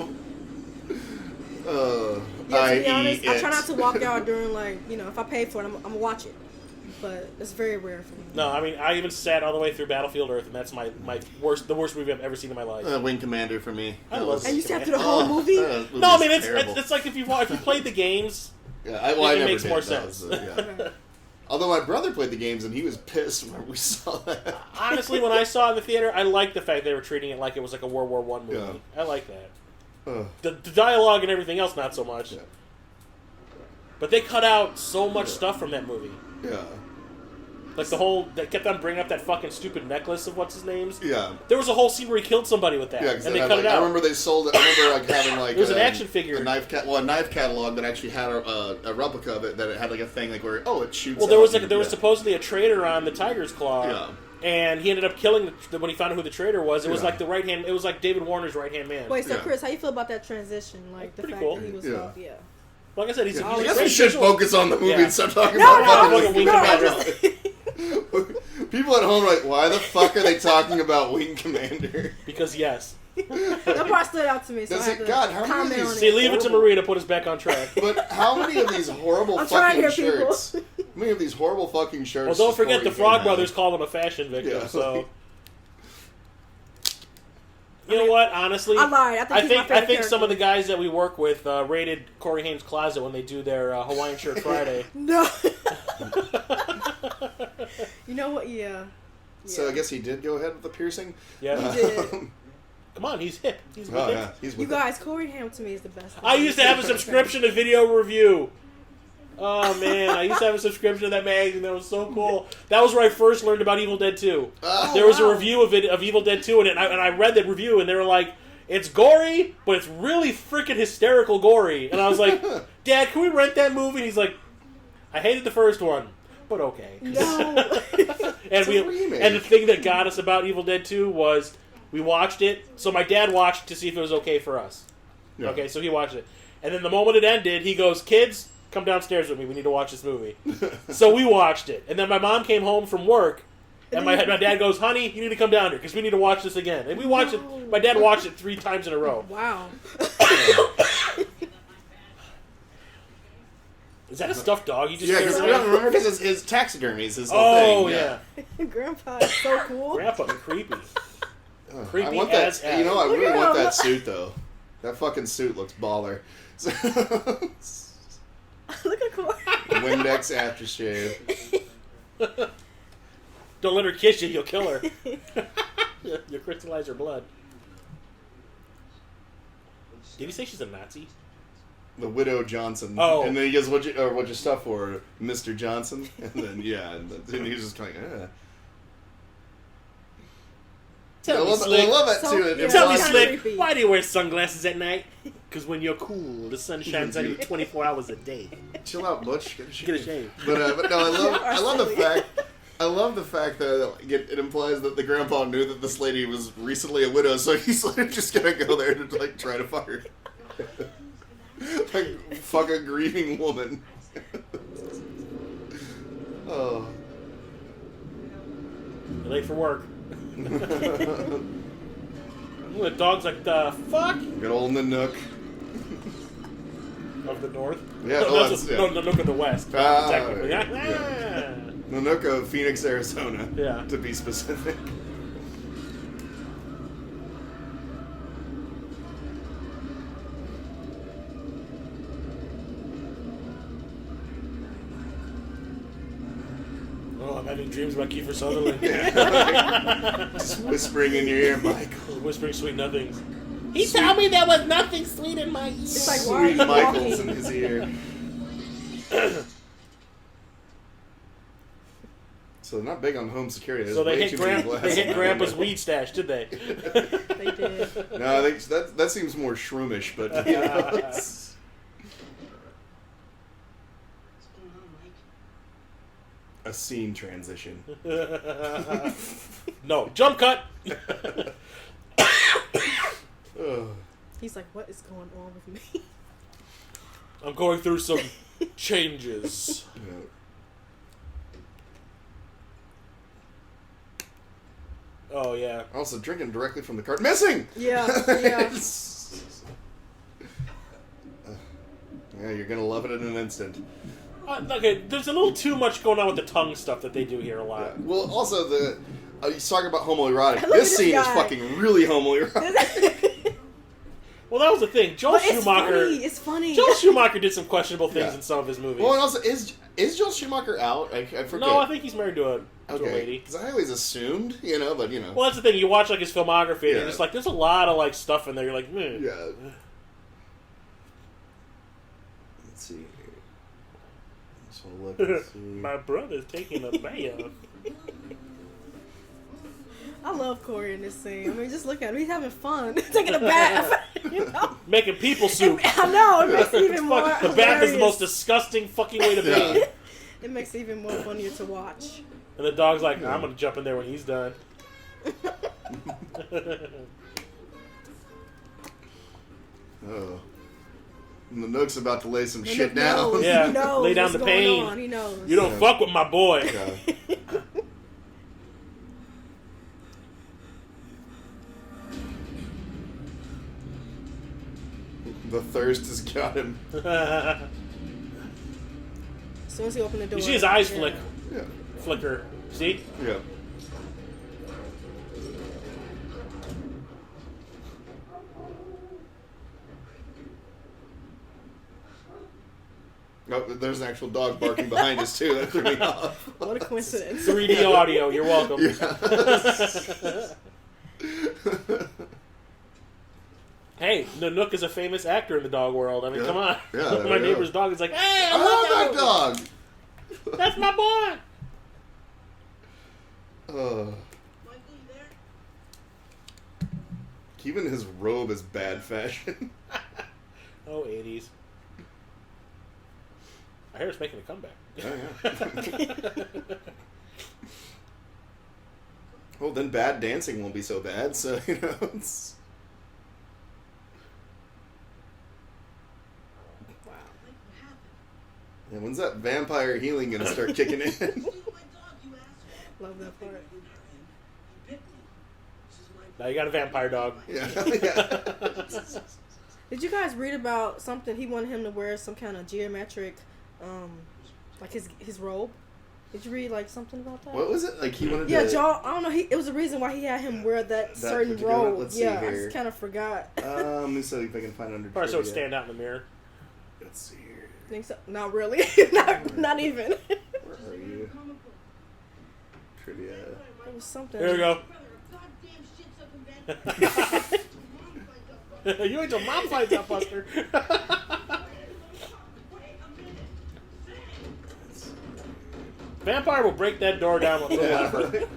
be honest, I try not to walk out during, like, if I pay for it, I'm going to watch it. But it's very rare for me. No, I mean, I even sat all the way through Battlefield Earth, and that's the worst movie I've ever seen in my life. Wing Commander for me. I love it. And you sat through the whole movie? No, I mean, it's like if you played the games, it makes more sense. Okay. Although my brother played the games, and he was pissed when we saw that. Honestly, when I saw it in the theater, I liked the fact they were treating it like it was like a World War I movie. Yeah. I like that. The dialogue and everything else, not so much. Yeah. But they cut out so much stuff from that movie. Yeah. Like they kept on bringing up that fucking stupid necklace of what's his name's. Yeah. There was a whole scene where he killed somebody with that. Yeah, and they cut it out. I remember they sold it. I remember having it was an action figure. A knife catalog that actually had a replica of it that it had like a thing like where it shoots. Well, there was supposedly a traitor on the Tiger's Claw. Yeah. And he ended up killing when he found out who the traitor was. It was like the right hand. It was like David Warner's right hand man. Wait, so Chris, how you feel about that transition? Like the fact that he was Like I said, he's. I guess we should focus on the movie and stop talking about Wing Commander. People at home are like, why the fuck are they talking about Wing Commander? Because yes. That part stood out to me. So how many of these? See, leave it to Maria to put us back on track. But how many of these horrible fucking shirts? How many of these horrible fucking shirts? Well, don't forget the Frog Brothers called him a fashion victim. Yeah. So. You know what? Honestly, I lied. I think some of the guys that we work with raided Corey Haim's closet when they do their Hawaiian Shirt Friday. No. You know what? Yeah. So I guess he did go ahead with the piercing. Yeah, he did. Come on, he's hip. He's with it. You guys, Corey Haim to me is the best. I used to have a subscription to Video Review. Oh man, I used to have a subscription to that magazine. That was so cool. That was where I first learned about Evil Dead 2. There was a review of Evil Dead 2, and I read that review, and they were like, "It's gory, but it's really freaking hysterical gory." And I was like, "Dad, can we rent that movie?" And he's like, "I hated the first one, but okay." No. And the thing that got us about Evil Dead 2 was we watched it. So my dad watched to see if it was okay for us. Yeah. Okay, so he watched it, and then the moment it ended, he goes, "Kids, come downstairs with me. We need to watch this movie." So we watched it. And then my mom came home from work, and my dad goes, "Honey, you need to come down here because we need to watch this again." And we watched it. My dad watched it 3 times in a row. Wow. Is that a stuffed dog? You just remember because his taxidermy is his whole thing. Oh, yeah. Grandpa is so cool. Grandpa's creepy. Creepy I want as that. You know, I really want that suit, though. That fucking suit looks baller. Look at Corey. Windex aftershave. Don't let her kiss you, you'll kill her. You'll crystallize her blood. Did he say she's a Nazi? The Widow Johnson. Oh. And then he goes, what'd you stuff for her, Mr. Johnson? And then, and he was just kind of, I love that, too. Tell me, Slick, why do you wear sunglasses at night? Because when you're cool, the sun shines on you 24 hours a day. Chill out, Butch. Get a shave. But no, I love the fact that it implies that the grandpa knew that this lady was recently a widow, so he's like just gonna go there to like try to fuck her. Like fuck a grieving woman. Oh. You're late for work. The dog's like, the fuck? Good old Nanook. Of the north? Yeah, no, Nanook of the west. Technically. Yeah. Nanook of Phoenix, Arizona. Yeah. To be specific. having dreams about Kiefer Sutherland. Just whispering in your ear, Michael. Whispering sweet nothings. He told me there was nothing sweet in my ear. It's like, why are Sweet you Michael's walking? in his ear. So they're not big on home security. There's So they way hit, too many glass on that Grandpa's window. weed stash, did they? They did. No, I think that seems more shroomish, but you know, it's What's going on, Mike? a scene transition. No, jump cut. Ugh. He's like, what is going on with me? I'm going through some changes. Yeah. Oh yeah. Also, drinking directly from the cart. Missing! Yeah, yeah. Yeah, you're gonna love it in an instant. Okay, there's a little too much going on with the tongue stuff that they do here a Yeah. lot. Well, also, he's talking about homoerotic. Look at This this scene is guy. fucking really homoerotic. Well, that was the thing. Joel But it's Schumacher. funny. It's funny. Joel Schumacher did some questionable things Yeah. in some of his movies. Well, and also, is Joel Schumacher out? I forget. No, I think he's married to a Okay. lady. Because I always assumed, you know, but you know. Well, that's the thing. You watch like his filmography, and Yeah. you're just like, there's a lot of like stuff in there. You're like, Yeah. Let's see. Just want to look and see. My brother's taking a bath. I love Corey in this scene. I mean, just look at him. He's having fun. Taking a bath. You know? Making people soup. I know. It makes it even more Fuck, the bath is the most hilarious. disgusting fucking way to be. Yeah. It makes it even more funnier to watch. And the dog's like, I'm gonna jump in there when he's done. Oh. And the Nook's about to lay some And shit he down. knows, Yeah, he knows lay down what's the going pain. on. He knows. You don't Yeah. fuck with my boy. Yeah. The thirst has got him. As soon as he opened the door. You see his eyes yeah. flick, Yeah. flicker. See? Yeah. Oh, there's an actual dog barking behind us too. That threw me off. What a coincidence. 3D audio. You're welcome. Hey, Nanook is a famous actor in the dog world. I mean, Yeah. come on. Yeah, there My we neighbor's go. dog is like, hey, I love that dog. That's my boy. Michael, you there? Even his robe is bad fashion. Oh, 80s. I hear it's making a comeback. Oh, yeah. Well, then bad dancing won't be so bad, so, you know, it's... Wow. Mike, what happened? Yeah, when's that vampire healing gonna start kicking in? Steal my dog, you asshole. Love that part. He bit me. This is my Now you got a vampire dog. Yeah. Did you guys read about something? He wanted him to wear some kind of geometric, like his robe. Did you read like something about that? What was it? Like he wanted Yeah, to... Joel. I don't know. It was the reason why he had him wear that certain particular one? robe. Let's see Yeah, I here. just kind of forgot. Let me see if I can find under Probably so it trivia. stand out in the mirror. Let's see here. Think so? Not really. not even. Where are you? Trivia. It was something. Here we go. brother, a goddamn shit-sucking bastard. You ain't your mom finds out, Buster. Vampire will break that door down with a little effort.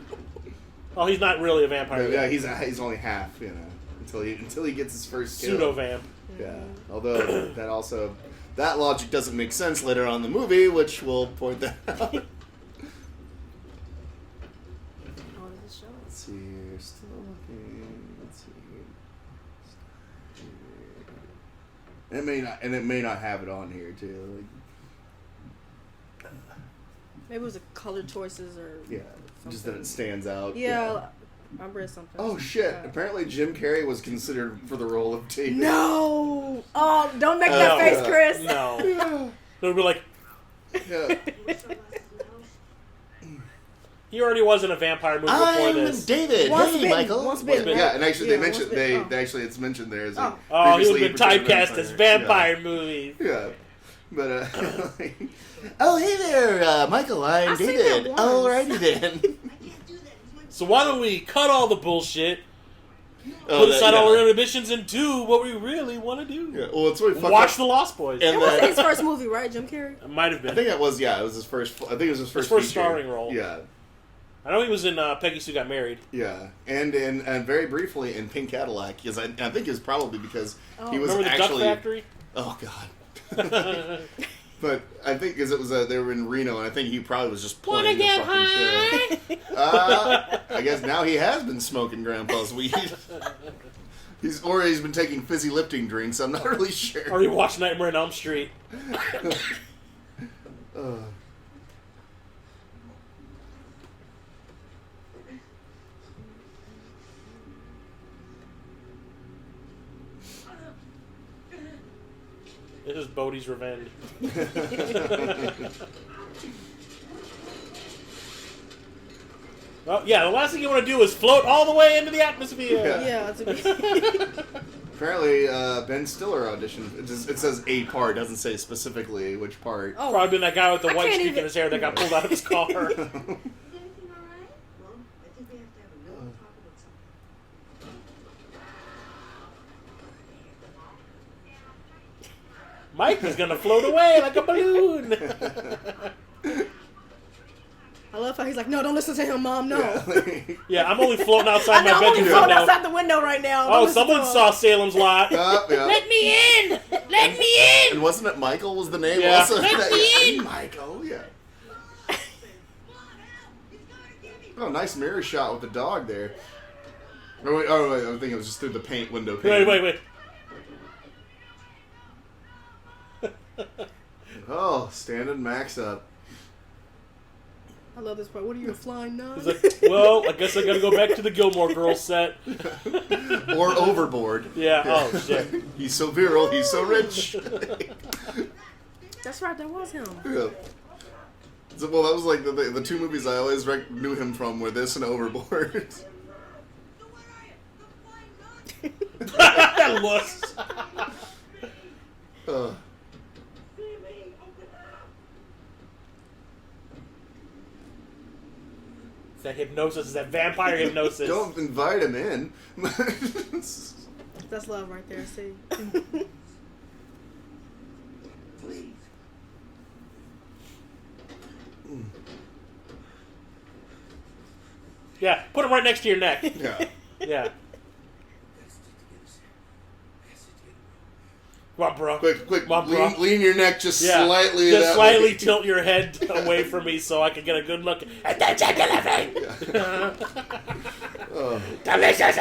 Oh, he's not really a vampire. Yeah, yet. he's only half, you know, until he gets his first kill. Pseudo vamp. Yeah. Although that logic doesn't make sense later on in the movie, which we'll point that out. Oh, does it show? Let's see here. Still looking. Let's see. It may not have it on here too. Like, Maybe it was the color choices or. yeah, just that it stands out. Yeah, I read something. Oh shit! Apparently Jim Carrey was considered for the role of T. No! Oh, don't make that face, yeah. Chris. No. Yeah. They'll be like, Yeah. he already was in a vampire movie before this. David. Once bitten, once bitten, right? Yeah, and actually Yeah, they mentioned once bitten. they actually it's mentioned there as like Oh, he would previously have been portrayed typecast as vampire movies. Yeah. But, oh, hey there, Michael, I'm seen David. that once. Alrighty then. So why don't we cut all the bullshit, Oh, put aside all our inhibitions, and do what we really want to do? Yeah, well, it's really fucked Watch up. The Lost Boys. And It wasn't his first movie, right, Jim Carrey? It might have been. I think that was, it was his first, I think it was his first His first feature. starring role. Yeah. I know he was in Peggy Sue Got Married. Yeah, and very briefly in Pink Cadillac, because I think it's probably because he was Remember the actually... Duck Factory? Oh, God. But I think because it was they were in Reno, and I think he probably was just playing the fucking show. I guess now he has been smoking Grandpa's weed. He's been taking fizzy lifting drinks. I'm not really sure. Or you watch Nightmare on Elm Street. This is Bodhi's revenge. Well, yeah, the last thing you want to do is float all the way into the atmosphere. Yeah, that's Apparently, Ben Stiller auditioned. It says a part. It doesn't say specifically which part. Oh, Probably been that guy with the I white can't streak even- in his hair that got pulled out of his car. Is everything all right? Well, I think we have to have a little talk about something. Mike is gonna float away like a balloon. I love how he's like, no, don't listen to him, Mom, no. Yeah, I'm only floating outside my I'm only bedroom floating window. outside the window right now. Don't Oh, listen to someone him. saw Salem's Lot. Yeah. Let me in! Let me in! And wasn't it Michael was the name Yeah. also? Let me in! Michael, yeah. Oh, nice mirror shot with the dog there. Oh, wait, I think it was just through the window pane. Wait. Oh, standing Max up. I love this part. What are you, a flying nun? He's like, well, I guess I gotta go back to the Gilmore Girls set. Or Overboard. Yeah, oh shit. He's so virile, he's so rich. That's right, that was him. Yeah. So, well, that was like the two movies I always knew him from were this and Overboard. That looks. It's that hypnosis, it's that vampire hypnosis. Don't invite him in. That's love right there, see? Yeah, put him right next to your neck. Yeah. Yeah. Come on, bro. Quick, Come on, bro. lean your neck just Yeah. slightly. Just that slightly way. tilt your head away from me so I can get a good look at that jugular vein. Delicious.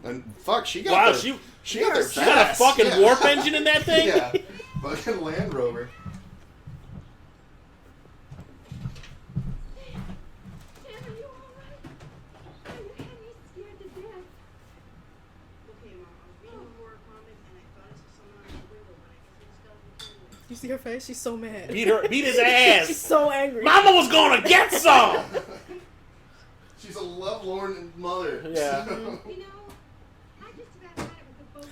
And fuck, she got Wow, there. she got there got a fast. fucking Yeah. warp engine in that thing? Yeah, fucking Land Rover. Sam, are you all right? Oh, you had me scared to death. Okay, Mom, I was reading a horror comic and I thought I saw someone on the window, but I guess it was skeleton. You see her face? She's so mad. Beat his ass. She's so angry. Mama was gonna get some. She's a lovelorn mother. Yeah. You know, I just about had it with the both of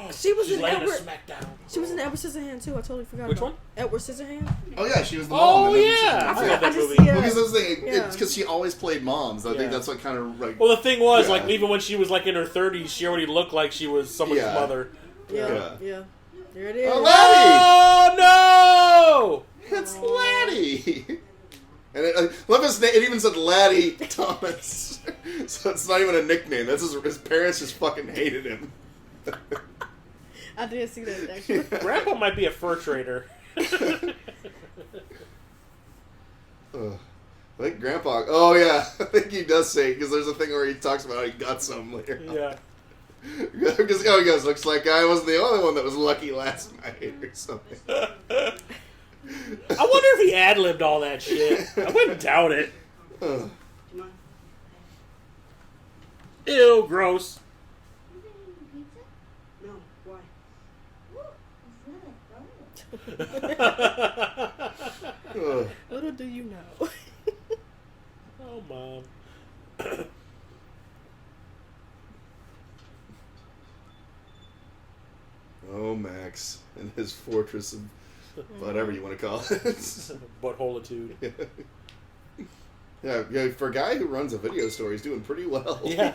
you. She was She's in laying a Edward. smackdown. She was in Edward Scissorhands too. I totally forgot. Which about one? Edward Scissorhands. Oh yeah, she was the mom. Oh in yeah, Edward I Scissorhands. love that I just- movie. yeah. Well, because those things, Yeah. it's because she always played moms. I Yeah. think that's what kind of like. Well, the thing was, Yeah. like, even when she was like in her 30s, she already looked like she was someone's Yeah. mother. Yeah. There it is. Oh, Laddie! Oh It's Laddie. And it even said Laddie Thomas, so it's not even a nickname. That's his parents just fucking hated him. I did see that actually. no! Grandpa might be a fur trader. I think Grandpa. Oh yeah, I think he does say because there's a thing where he talks about how he got some later. Yeah. Because he goes, looks like I wasn't the only one that was lucky last night or something. I wonder if he ad-libbed all that shit. I wouldn't doubt it. Ugh. Ew, gross. You been eating pizza? No, why? Ooh, it's not that good. Ugh. Little do you know. Oh, Mom. Oh Lomax and his fortress of whatever you want to call it. Buttholitude. Yeah, for a guy who runs a video store, he's doing pretty well. Yeah.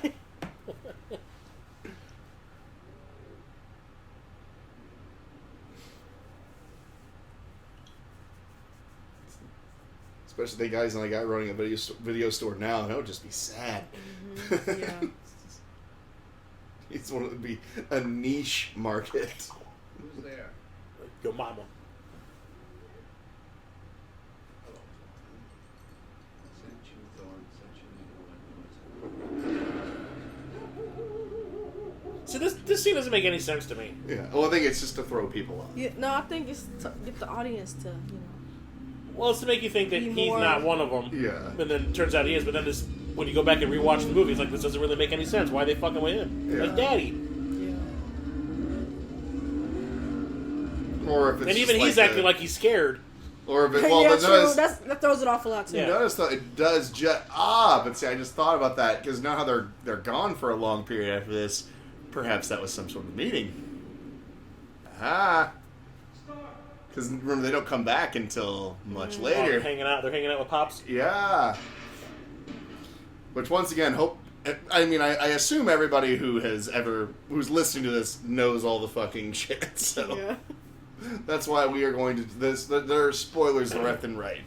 Especially the guys and the guy running a video store now, that would just be sad. Mm-hmm. Yeah. It's one of be a niche market. Who's there? Your mama. Sent you, Thorne. Sent you, Nicholas. So this scene doesn't make any sense to me. Yeah. Well, I think it's just to throw people off. Yeah, no, I think it's to get the audience to, Well, it's to make you think that Be he's more- not one of them. Yeah. And then it turns out he is. But then when you go back and rewatch the movie, it's like, this doesn't really make any sense. Why are they fucking with him? Yeah. Like Daddy. Or if it's And just even he's acting like he's scared. Or if it, yeah, well, but true. notice, That throws it off a lot too. Yeah. notice that it does just but see, I just thought about that because now how they're gone for a long period after this. Perhaps that was some sort of meeting. Because remember, they don't come back until much Oh, later. they're hanging out with Pops. Yeah. Which once again, I assume everybody who's listening to this knows all the fucking shit. So Yeah. that's why we are going to this. There are spoilers left and right.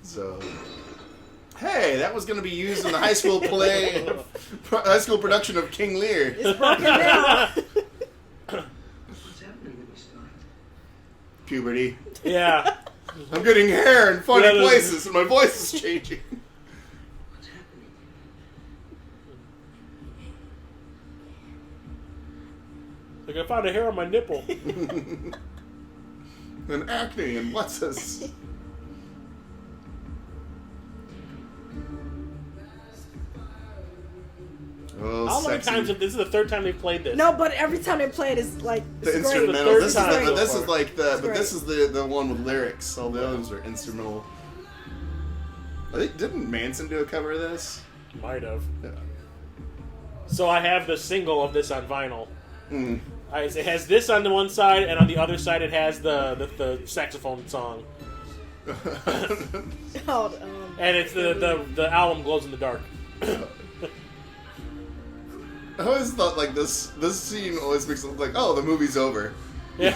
So, hey, that was going to be used in the high school production of King Lear. It's broken now. What's happening to me, Stein? Puberty. Yeah. I'm getting hair in funny Yeah, places, and my voice is changing. What's happening? Like, I found a hair on my nipple. And acne, and what's this? Oh, How many sexy. times this is the third time they've played this? No, but every time they play it, it's like The it's great. instrumental. third This time so is far. like the, It's but this great. is the one with lyrics. All the others are instrumental. I think didn't Manson do a cover of this? Might have. Yeah. So I have the single of this on vinyl. Mm. It has this on the one side, and on the other side it has the saxophone song. Oh, And it's the album Glows in the Dark. I always thought like this scene always makes it look like, oh, the movie's over. Yeah.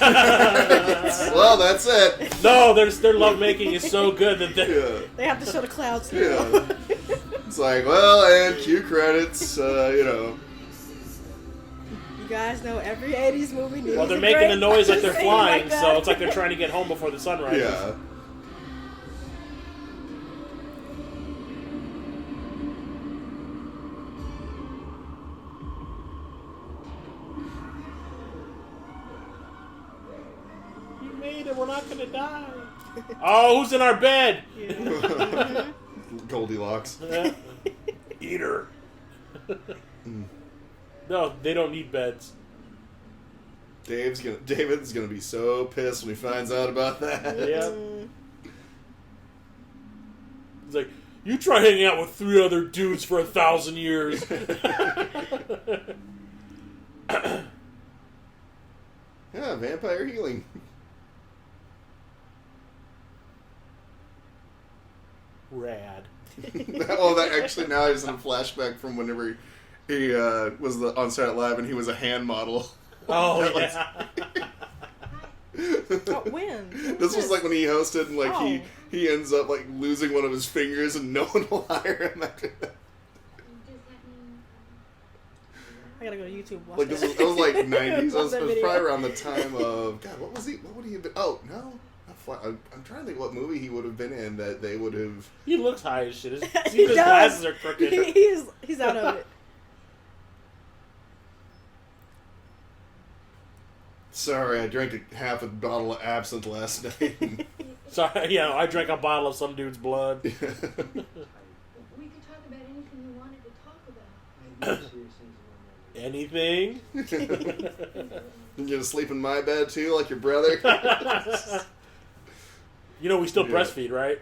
Well, that's it. No, their lovemaking is so good that Yeah. they have to show the clouds now. Yeah. It's like, well, and cue credits, You guys know every 80s movie needs well, they're a making great the noise like they're scene flying, like that. so it's like they're trying to get home before the sun rises. Yeah. You made it. We're not gonna die. Oh, who's in our bed? Goldilocks. Eat her. No, they don't need beds. David's gonna be so pissed when he finds out about that. Yeah. He's like, you try hanging out with 3 other dudes for 1,000 years. Yeah, vampire healing. Rad. Oh, that actually now is in a flashback from whenever he was on Saturday Night Live and he was a hand model. Oh, That was- yeah. Oh, when? This was like when he hosted and like Oh. he ends up like losing one of his fingers and no one will hire him after that. I gotta go to YouTube. Watch Like that. that was like 90s. It was Watch that probably video. around the time of God. What would he have been? Oh no, not I'm trying to think what movie he would have been in that they would have. He looks high as shit. He His does. glasses are crooked. He's out of it. Sorry, I drank half a bottle of absinthe last night. Sorry, I drank a bottle of some dude's blood. We could talk about anything you wanted to talk about. I have serious things in my mind. Anything? You gonna sleep in my bed too, like your brother? We still Yeah. breastfeed, right?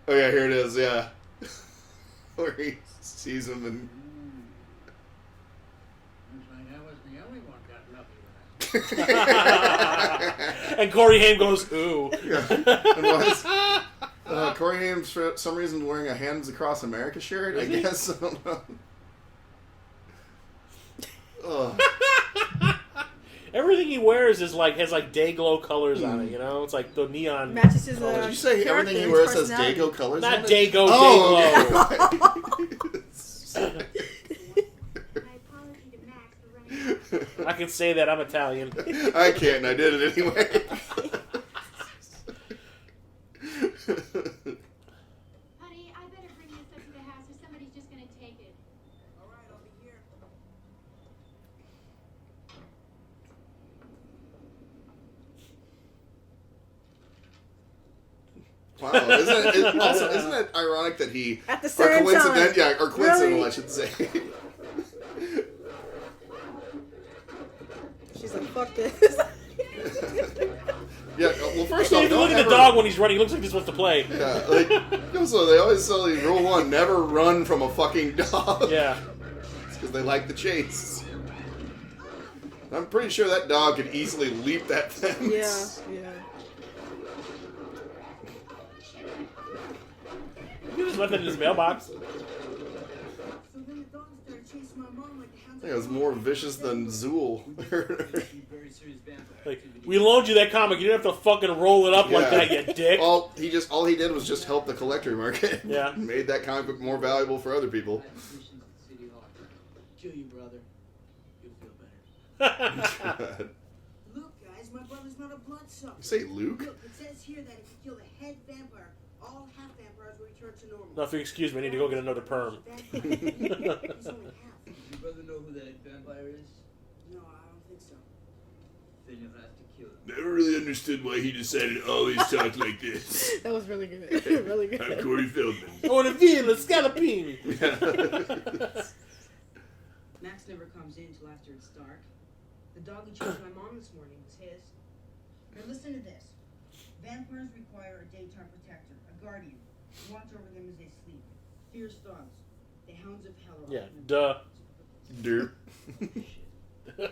Oh yeah, here it is. Yeah, where he sees him and Looks like I was the only one got lucky with And Corey Haim goes, ooh. Yeah. And was Corey Haim for some reason wearing a Hands Across America shirt? I guess. I don't know. Everything he wears is like has like Dayglow colors on it, you know? It's like the neon matches his. Did you say everything he wears has Dayglow colors? Not on it? Dayglow, Dayglow. I can say that I'm Italian. I can't, and I did it anyway. Honey, I better bring this up to the house or somebody's just gonna take it. All right, I'll be here. Wow, isn't it ironic that he at the same time? Yeah, or coincidental, Really? I should say. She's like, fuck this. Yeah, well, first If off, you look at the dog when he's running, he looks like he just wants to play. Yeah, like, also, they always say, rule one, never run from a fucking dog. Yeah. It's because they like the chase. I'm pretty sure that dog could easily leap that fence. Yeah. He just left it in his mailbox. So then the dog started chasing my mom like the hounds. I think it was more vicious than Zool. Like, we loaned you that comic. You didn't have to fucking roll it up like that, you dick. All he did was just help the collector market. Yeah. Made that comic book more valuable for other people. Kill you, brother. You'll feel better. God. Look, guys, my brother's not a bloodsucker. You say Luke? Look, it says here that if you kill the head vampire, all half vampires will return to normal. No, if you excuse me, I need to go get another perm. He's only half. Does your brother know who that vampire is? No, I don't think so. Then you'll have to kill him. Never really understood why he decided to always talk like this. That was really good. Really good. I'm Corey Feldman. I want to be a scallopini. Max never comes in till after it's dark. The dog who chased my mom this morning was his. Now listen to this. Vampires require a daytime protector, a guardian, to watch over them as they sleep. Fierce dogs. The hounds of hell are Yeah, often- duh. Derp. Yeah, well,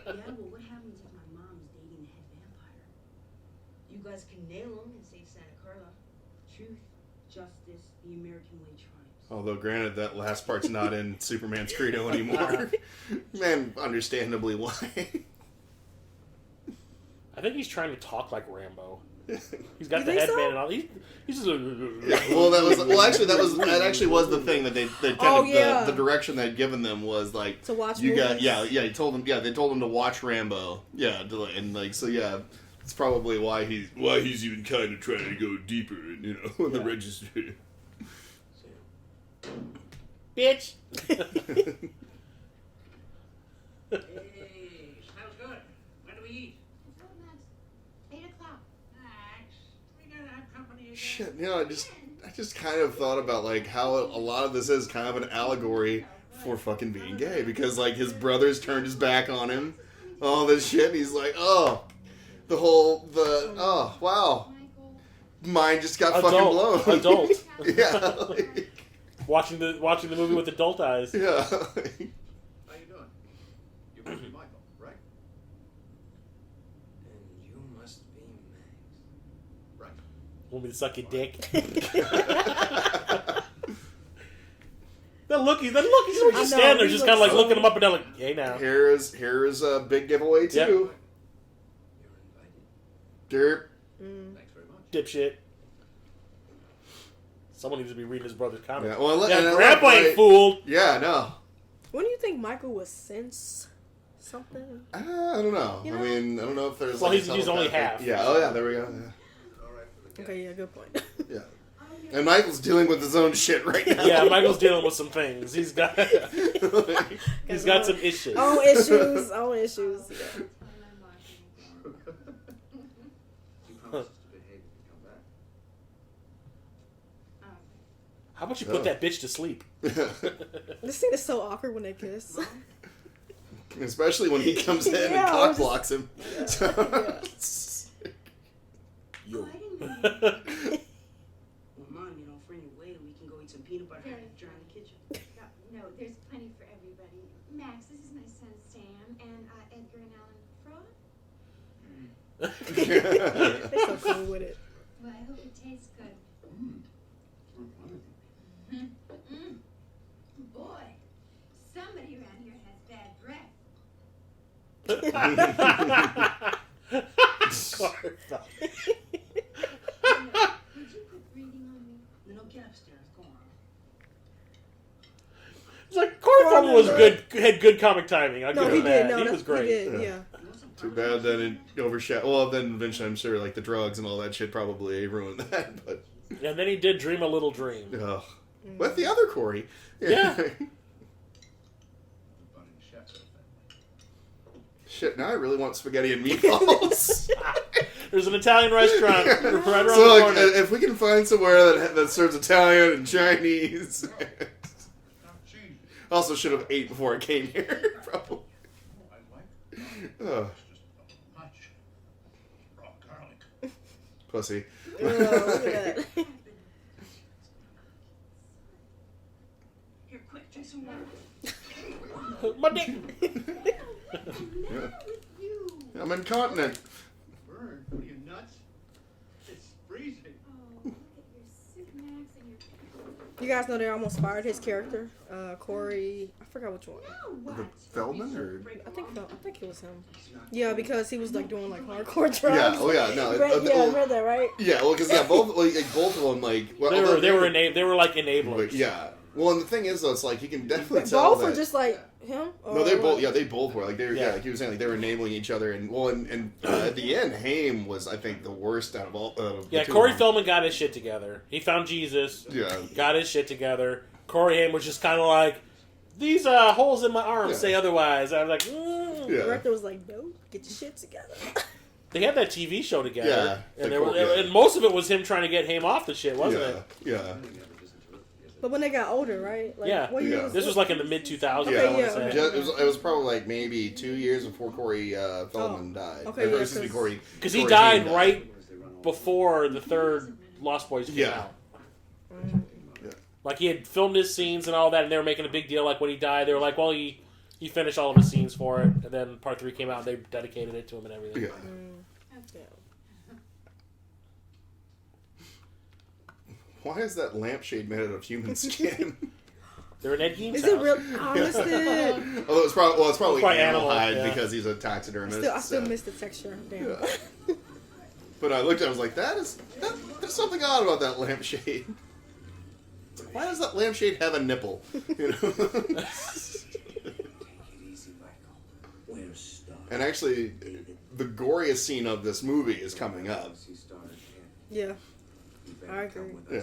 what happens if my mom's dating the head vampire? You guys can nail him and save Santa Carla. Truth, justice, the American way triumphs. Although, granted, that last part's not in Superman's credo anymore. Man, understandably why. I think he's trying to talk like Rambo. He's got You the think headband so? and all. He's just. Yeah, well, that actually was the thing that they the direction they'd given them was like To watch you got movies. he told them they told him to watch Rambo and like so it's probably why He's even kind of trying to go deeper, in the register. Bitch. Hey, smells good. When do we eat? Oh, Max, 8 o'clock. Max, we gotta have company again. shit I just kind of thought about like how a lot of this is kind of an allegory for fucking being gay because like his brothers turned his back on him, all this shit. And he's like, wow, Michael. mine just got fucking blown. Adult. Yeah. Like, Watching the movie with adult eyes. yeah. How you doing? You must be Michael, right? And you must be Max. Right. Want me to suck your dick? That look, he's just standing there, just kind of like looking him up and down, like, hey now. Here is a big giveaway too. Yep. You're invited. Derp. Thanks very much. Dipshit. Someone needs to be reading his brother's comic. Yeah, well, Yeah, and Grandpa ain't fooled. Yeah, no. When do you think Michael was sense something? I don't know. You know? I mean, I don't know if there's. Well, like, he's only half. Yeah. Oh, yeah. There we go. All right for the guy. Okay, yeah, good point. Yeah. Yeah. And Michael's dealing with his own shit right now. Yeah, Michael's dealing with some things. He's got some issues. Own issues. Own issues. Yeah. You promise us to behave when you come back. How about you put that bitch to sleep? This scene is so awkward when they kiss. Especially when he comes in and Yeah, I cock was blocks him. Yo. I didn't know. Well, Mom, for any later, we can go eat some peanut butter Very after in the kitchen. No, there's plenty for everybody. Max, this is my son Sam, and Edgar and Alan Fraud. They're so cool with it. Well, I hope it tastes good. Boy, somebody around here has bad breath. Would you quit breathing on me? No, get upstairs. Go on. It's like Corey Feldman was good, had good comic timing. I'll give him that. No, he was great. He did, yeah. Too bad that it overshadowed. Well, then eventually I'm sure like the drugs and all that shit probably ruined that. But And then he did Dream a Little Dream. ugh. With the other Corey. Yeah. Shit, now I really want spaghetti and meatballs. There's an Italian restaurant right around So the like, corner. if we can find somewhere that serves Italian and Chinese. Also should have ate before I came here, probably. Ugh. Pussy. Oh, look at that. Here, quick, drink some water. My dick. Yeah. I'm incontinent. Vern, what are you, nuts? It's freezing. Oh, look at your suit, Max, and your... You guys know they almost fired his character, Corey. I forgot which one. Now what? The Feldman or? I think it was him. Yeah, because he was like doing like hardcore drugs. Yeah. Oh yeah. No. I read that, right? Yeah. Well, because both of them well, They were like enablers. Yeah. Well, and the thing is though, it's like you can definitely tell Both that. were just like him. No, they both. Yeah, they both were. Like they were. Yeah, like he was saying, like they were enabling each other, and at the end, Haim was, I think, the worst out of all. Yeah, Corey Feldman got his shit together. He found Jesus. Yeah. Got his shit together. Corey Haim was just kind of like, these holes in my arm say otherwise. I was like, The director was like, no, get your shit together. They had that TV show together. Yeah. And most of it was him trying to get Haim off the shit, wasn't it? Yeah. But when they got older, right? Like, Yeah. What year This was like in the mid 2000s. Yeah. I want to say. It was probably like maybe 2 years before Corey Feldman died. Okay, Or, excuse me, Corey. Because he Corey died Haim right before the third Lost Boys came out. Yeah. Like he had filmed his scenes and all that, and they were making a big deal. Like when he died, they were like, "Well, he finished all of his scenes for it," and then Part 3 came out, and they dedicated it to him and everything. Yeah. Why is that lampshade made out of human skin? They're in Ed Gein's Is house. it real? I missed it. Although it's probably animal hide yeah. because he's a taxidermist. I still missed the texture. Damn. Yeah. But I looked at it, I was like, there's something odd about that lampshade. It's like, why does that lampshade have a nipple? You know? And actually, the goriest scene of this movie is coming up. Yeah. I agree. Yeah.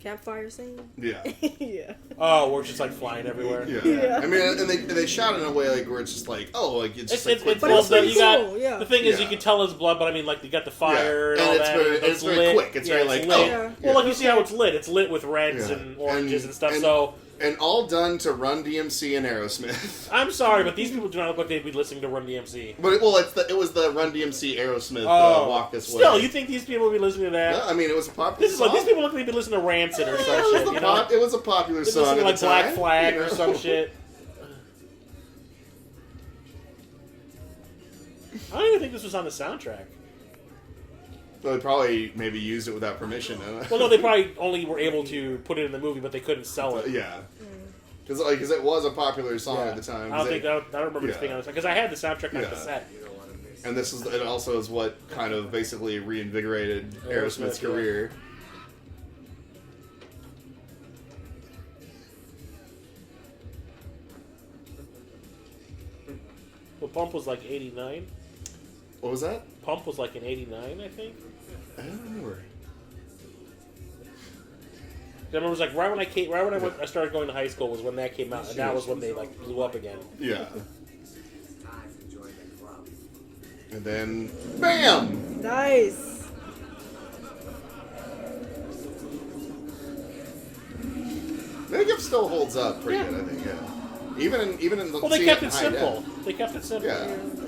Campfire scene? Yeah. Yeah. Oh, we're just like flying everywhere. Yeah. I mean, and they shot it in a way like where it's just like, oh, like it's just like quick. But it's pretty cool, yeah. The thing is, you can tell it's blood, but I mean, like you got the fire and all it's that. Very, it's very lit. quick. It's very like, lit. oh. Yeah. Well, like you see how it's lit. It's lit with reds and oranges and stuff. And all done to Run DMC and Aerosmith. I'm sorry, but these people do not look like they'd be listening to Run DMC. But it was the Run DMC Aerosmith Walk This Way. Still, you think these people would be listening to that? Yeah, I mean, it was a popular This is song. like these people look like they'd be listening to Rancid or some shit. It was a popular They'd song listen to at like the time. Black Flag or some shit. I don't even think this was on the soundtrack. Well, they probably maybe used it without permission. Well, no, they probably only were able to put it in the movie, but they couldn't sell it. Yeah. Because it was a popular song at the time. I don't remember this being on the because I had the soundtrack on cassette. And it also is what kind of basically reinvigorated Aerosmith's career. Well, Pump was like 89. What was that? Pump was like in 89, I think. I don't remember. I remember it was like right when I started going to high school was when that came out, and that was when they like blew up again. Yeah. And then, bam! Nice. Makeup still holds up pretty good, I think. Yeah. Even in the Well, they kept it simple. They kept it simple. Yeah.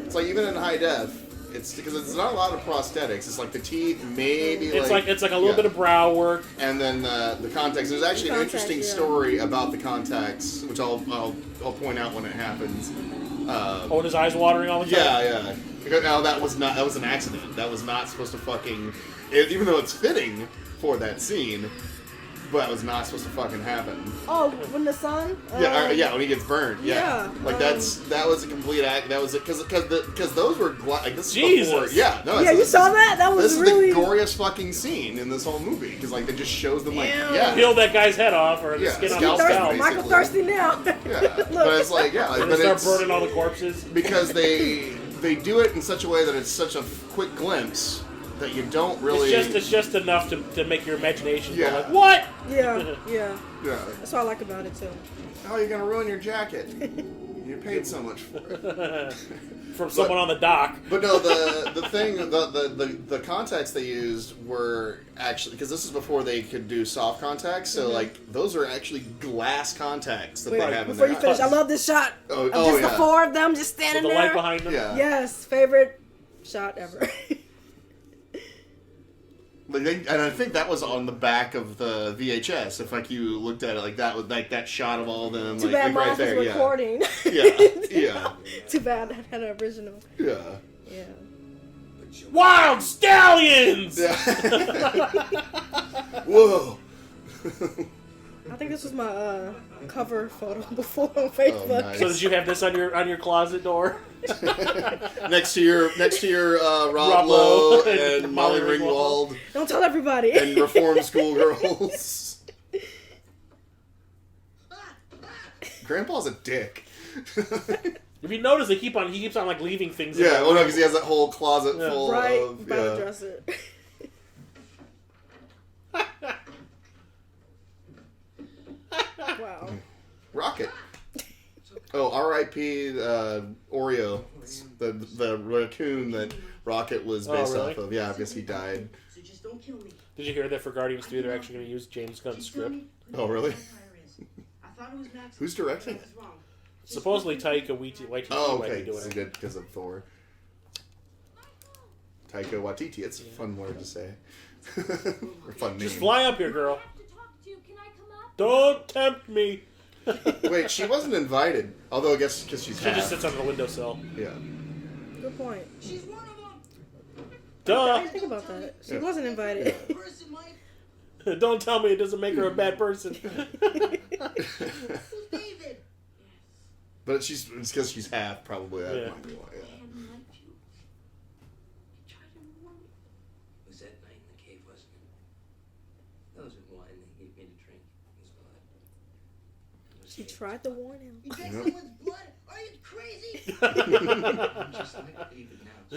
It's like even in high def, It's because it's not a lot of prosthetics. It's like the teeth, maybe. It's like a little bit of brow work, and then the contacts. There's actually an interesting story about the contacts, which I'll point out when it happens. When his eyes watering all the time. Yeah. Because, no, that was an accident. That was not supposed to fucking. Even though it's fitting for that scene. But that was not supposed to fucking happen. Oh, when the sun? When he gets burned. Yeah. Like that was a complete act. That was it because those were like this is before. Yeah. No. Yeah, you saw that? That was really. This is the goriest fucking scene in this whole movie because like it just shows them peel that guy's head off or the skin on his scalp. Michael thirsty now. Yeah. But it's like but start burning all the corpses because they do it in such a way that it's such a quick glimpse. That you don't really. It's just enough to make your imagination go like, what? Yeah. That's what I like about it too. How are you gonna ruin your jacket? You paid so much for it. From someone on the dock. But no, the thing, the contacts they used were actually because this is before they could do soft contacts. So like those are actually glass contacts that they have in there. Before you finish, I love this shot. The four of them just standing with the there. light behind them. Yeah. Yes, favorite shot ever. And I think that was on the back of the VHS. If like you looked at it like that, with like that shot of all of them, Too bad right mine there, was recording. Yeah. Too bad I had an original. Yeah. Wild stallions. Yeah. Whoa. I think this was my cover photo before on Facebook. Oh, nice. So did you have this on your closet door? next to your Rob Lowe and Molly Ringwald. Don't tell everybody. And Reform Schoolgirls. Grandpa's a dick. If you notice, he keeps on like leaving things. Yeah, well, no, because he has that whole closet full of by the dresser. Wow. Rocket. Oh, R.I.P. Oreo, the raccoon that Rocket was based off of. Yeah, I guess he died. So just don't kill me. Did you hear that for Guardians 3 they're actually going to use James Gunn's script? Oh, really? I thought it was Max. Who's directing it? Supposedly Taika Waititi might be doing it. Good because of Thor. Taika Waititi. It's a fun word to say. Or fun name. Just fly up here, girl. Don't tempt me. Wait, she wasn't invited. Although I guess because she's She just sits on the windowsill. Yeah. Good point. She's one of them. Duh. I didn't think about that. She wasn't invited. Don't tell me it doesn't make her a bad person. Who's David? But it's because she's half, probably. That might be why. Yeah. Was that night in the cave, wasn't it? That was wine they gave me to drink. It was blood. She tried to warn him. You drank someone's blood? Are you crazy? I'm just like David now. So.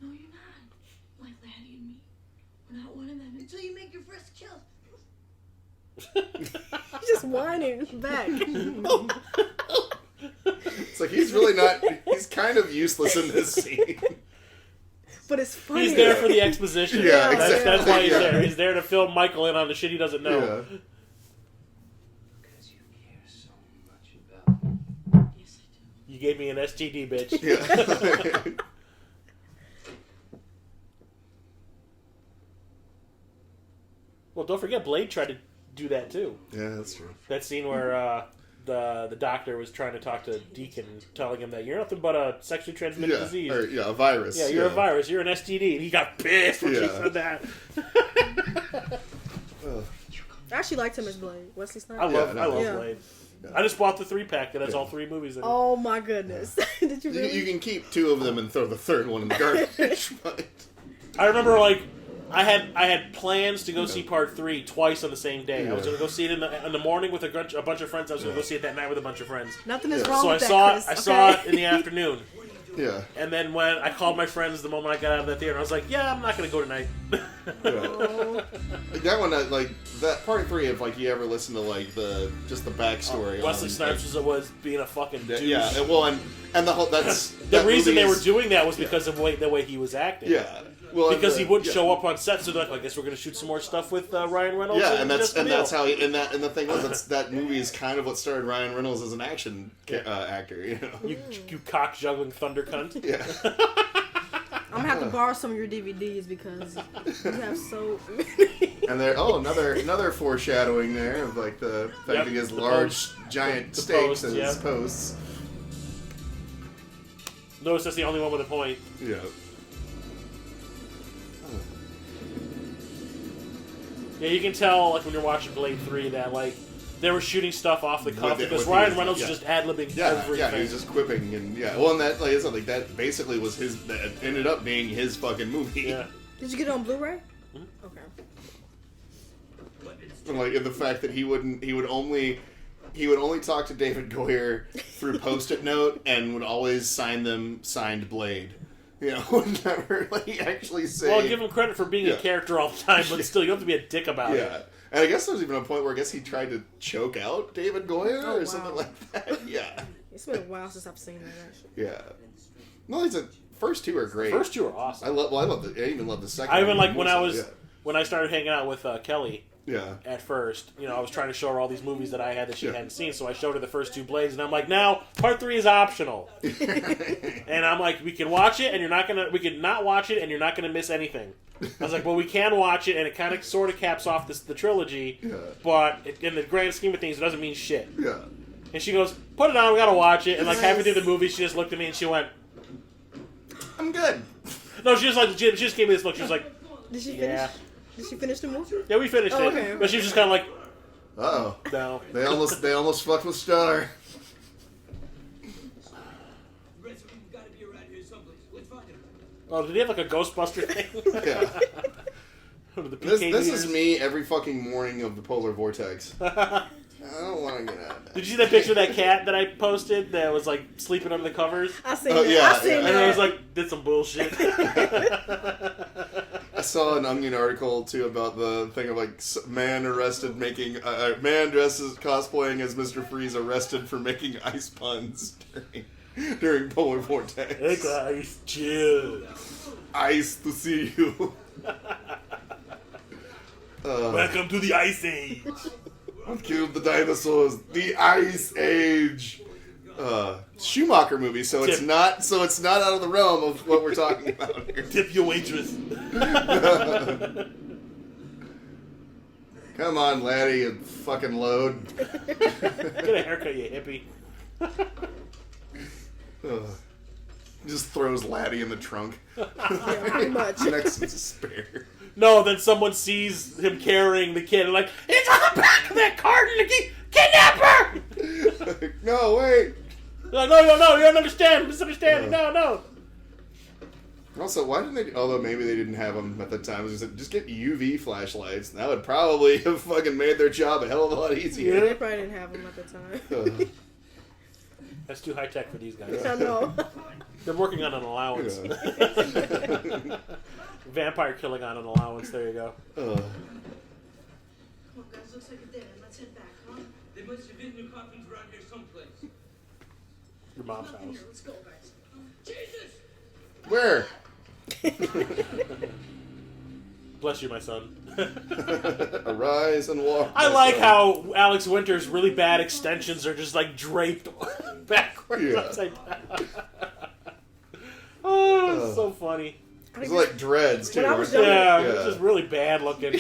No, you're not. Like Laddie and me. We're not one of them. Until you make your first kill. He's just whining back. It's like he's really not. He's kind of useless in this scene. But it's funny. He's there for the exposition. Yeah, exactly. That's why he's there. He's there to fill Michael in on the shit he doesn't know. Yeah. Because you care so much about me. Yes, I do. You gave me an STD, bitch. Yeah. Well, don't forget, Blade tried to do that too. Yeah, that's true. That scene where the doctor was trying to talk to Deacon, telling him that you're nothing but a sexually transmitted disease. Or, a virus. Yeah, you're a virus. You're an STD. And he got pissed when she said that. I actually liked him as Blade. Wesley Snipes. I love Blade. Yeah. I just bought the 3-pack that has all 3 movies in it. Oh my goodness! Did you really? You can keep 2 of them and throw the third one in the garbage. But... I remember, like, I had plans to go see Part 3 twice on the same day. I was going to go see it in the morning with a bunch of friends. I was going to go see it that night with a bunch of friends. Nothing is wrong so with I that, saw it in the afternoon. Yeah. And then when I called my friends the moment I got out of that theater, I was like, "Yeah, I'm not going to go tonight." That one, like that Part 3. If like you ever listen to like the backstory, Wesley Snipes was being a fucking douche. Yeah, well, and the whole that's the reason they were doing that was because of the way he was acting. Yeah. Well, because he wouldn't show up on set, so they're like, I guess we're going to shoot some more stuff with Ryan Reynolds. Yeah, and that's how he, and the thing was that movie is kind of what started Ryan Reynolds as an action actor. You know, you cock juggling thunder cunt. Yeah. gonna have to borrow some of your DVDs because you have so many. And there, another foreshadowing there of like the fact that he has large, giant stakes as his posts. Notice that's the only one with a point. Yeah. Yeah, you can tell like when you're watching Blade 3 that like they were shooting stuff off the cuff because Ryan Reynolds was just ad-libbing everything. Yeah, he was just quipping and well, and that like I said, like that basically was his. That ended up being his fucking movie. Yeah. Did you get it on Blu-ray? Mm-hmm. Okay. And like and the fact that he would only talk to David Goyer through Post-it note and would always sign them signed Blade. You know, would never like actually say. Well, give him credit for being a character all the time, but still, you have to be a dick about it. Yeah. And I guess there's even a point where I guess he tried to choke out David Goyer or something like that. Yeah. It's been a while since I've seen that, actually. Yeah. No, the first two are great. First two are awesome. I even love the second one. I even like when I started hanging out with Kelly. Yeah. At first, I was trying to show her all these movies that I had that she hadn't seen, so I showed her the first two Blades, and I'm like, now part 3 is optional. And I'm like, we can watch it, and we can not watch it, and you're not gonna miss anything. I was like, well, we can watch it, and it kind of sort of caps off the trilogy, but in the grand scheme of things, it doesn't mean shit. Yeah. And she goes, put it on, we gotta watch it, and like halfway through the movie, she just looked at me and she went, I'm good. No, she just gave me this look. She was like, did she finish? Did she finish the movie? Yeah, we finished it. Okay. But she was just kind of like, uh-oh. No. They almost fucked with Star. Oh, did he have like a Ghostbuster thing? Yeah. This is me every fucking morning of the polar vortex. I don't want to get out. Did you see that picture of that cat that I posted that was like sleeping under the covers? I seen that. Yeah, I seen that. And I was like, did some bullshit. I saw an Onion article too about the thing of like man arrested making man dressed as cosplaying as Mr. Freeze arrested for making ice puns during polar vortex. Hey guys, chill. Ice to see you. Welcome to the Ice Age. What killed the dinosaurs? The Ice Age. Schumacher movie, so it's not out of the realm of what we're talking about here. Tip your waitress. Come on, laddie, you fucking load. Get a haircut, you hippie. Just throws laddie in the trunk. Yeah, pretty much. Next to spare. No, then someone sees him carrying the kid and like, it's on the back of that cart and the kidnapper! No, wait. No, you don't understand. Misunderstanding. No. Also, why didn't they? Although maybe they didn't have them at the time. It was just get UV flashlights. That would probably have fucking made their job a hell of a lot easier. Yeah, they probably didn't have them at the time. That's too high tech for these guys. I know. They're working on an allowance. Yeah. Vampire killing on an allowance. There you go. Come on, guys. Looks like a dead end. Let's head back, huh? They must have hidden the coffins around here someplace. Your mom's house. Here, let's go, guys. Jesus! Where? Bless you, my son. Arise and walk. I like how Alex Winter's really bad extensions are just like draped backwards upside down. Oh, it's so funny. It's like dreads too. When I was younger, it's just really bad looking.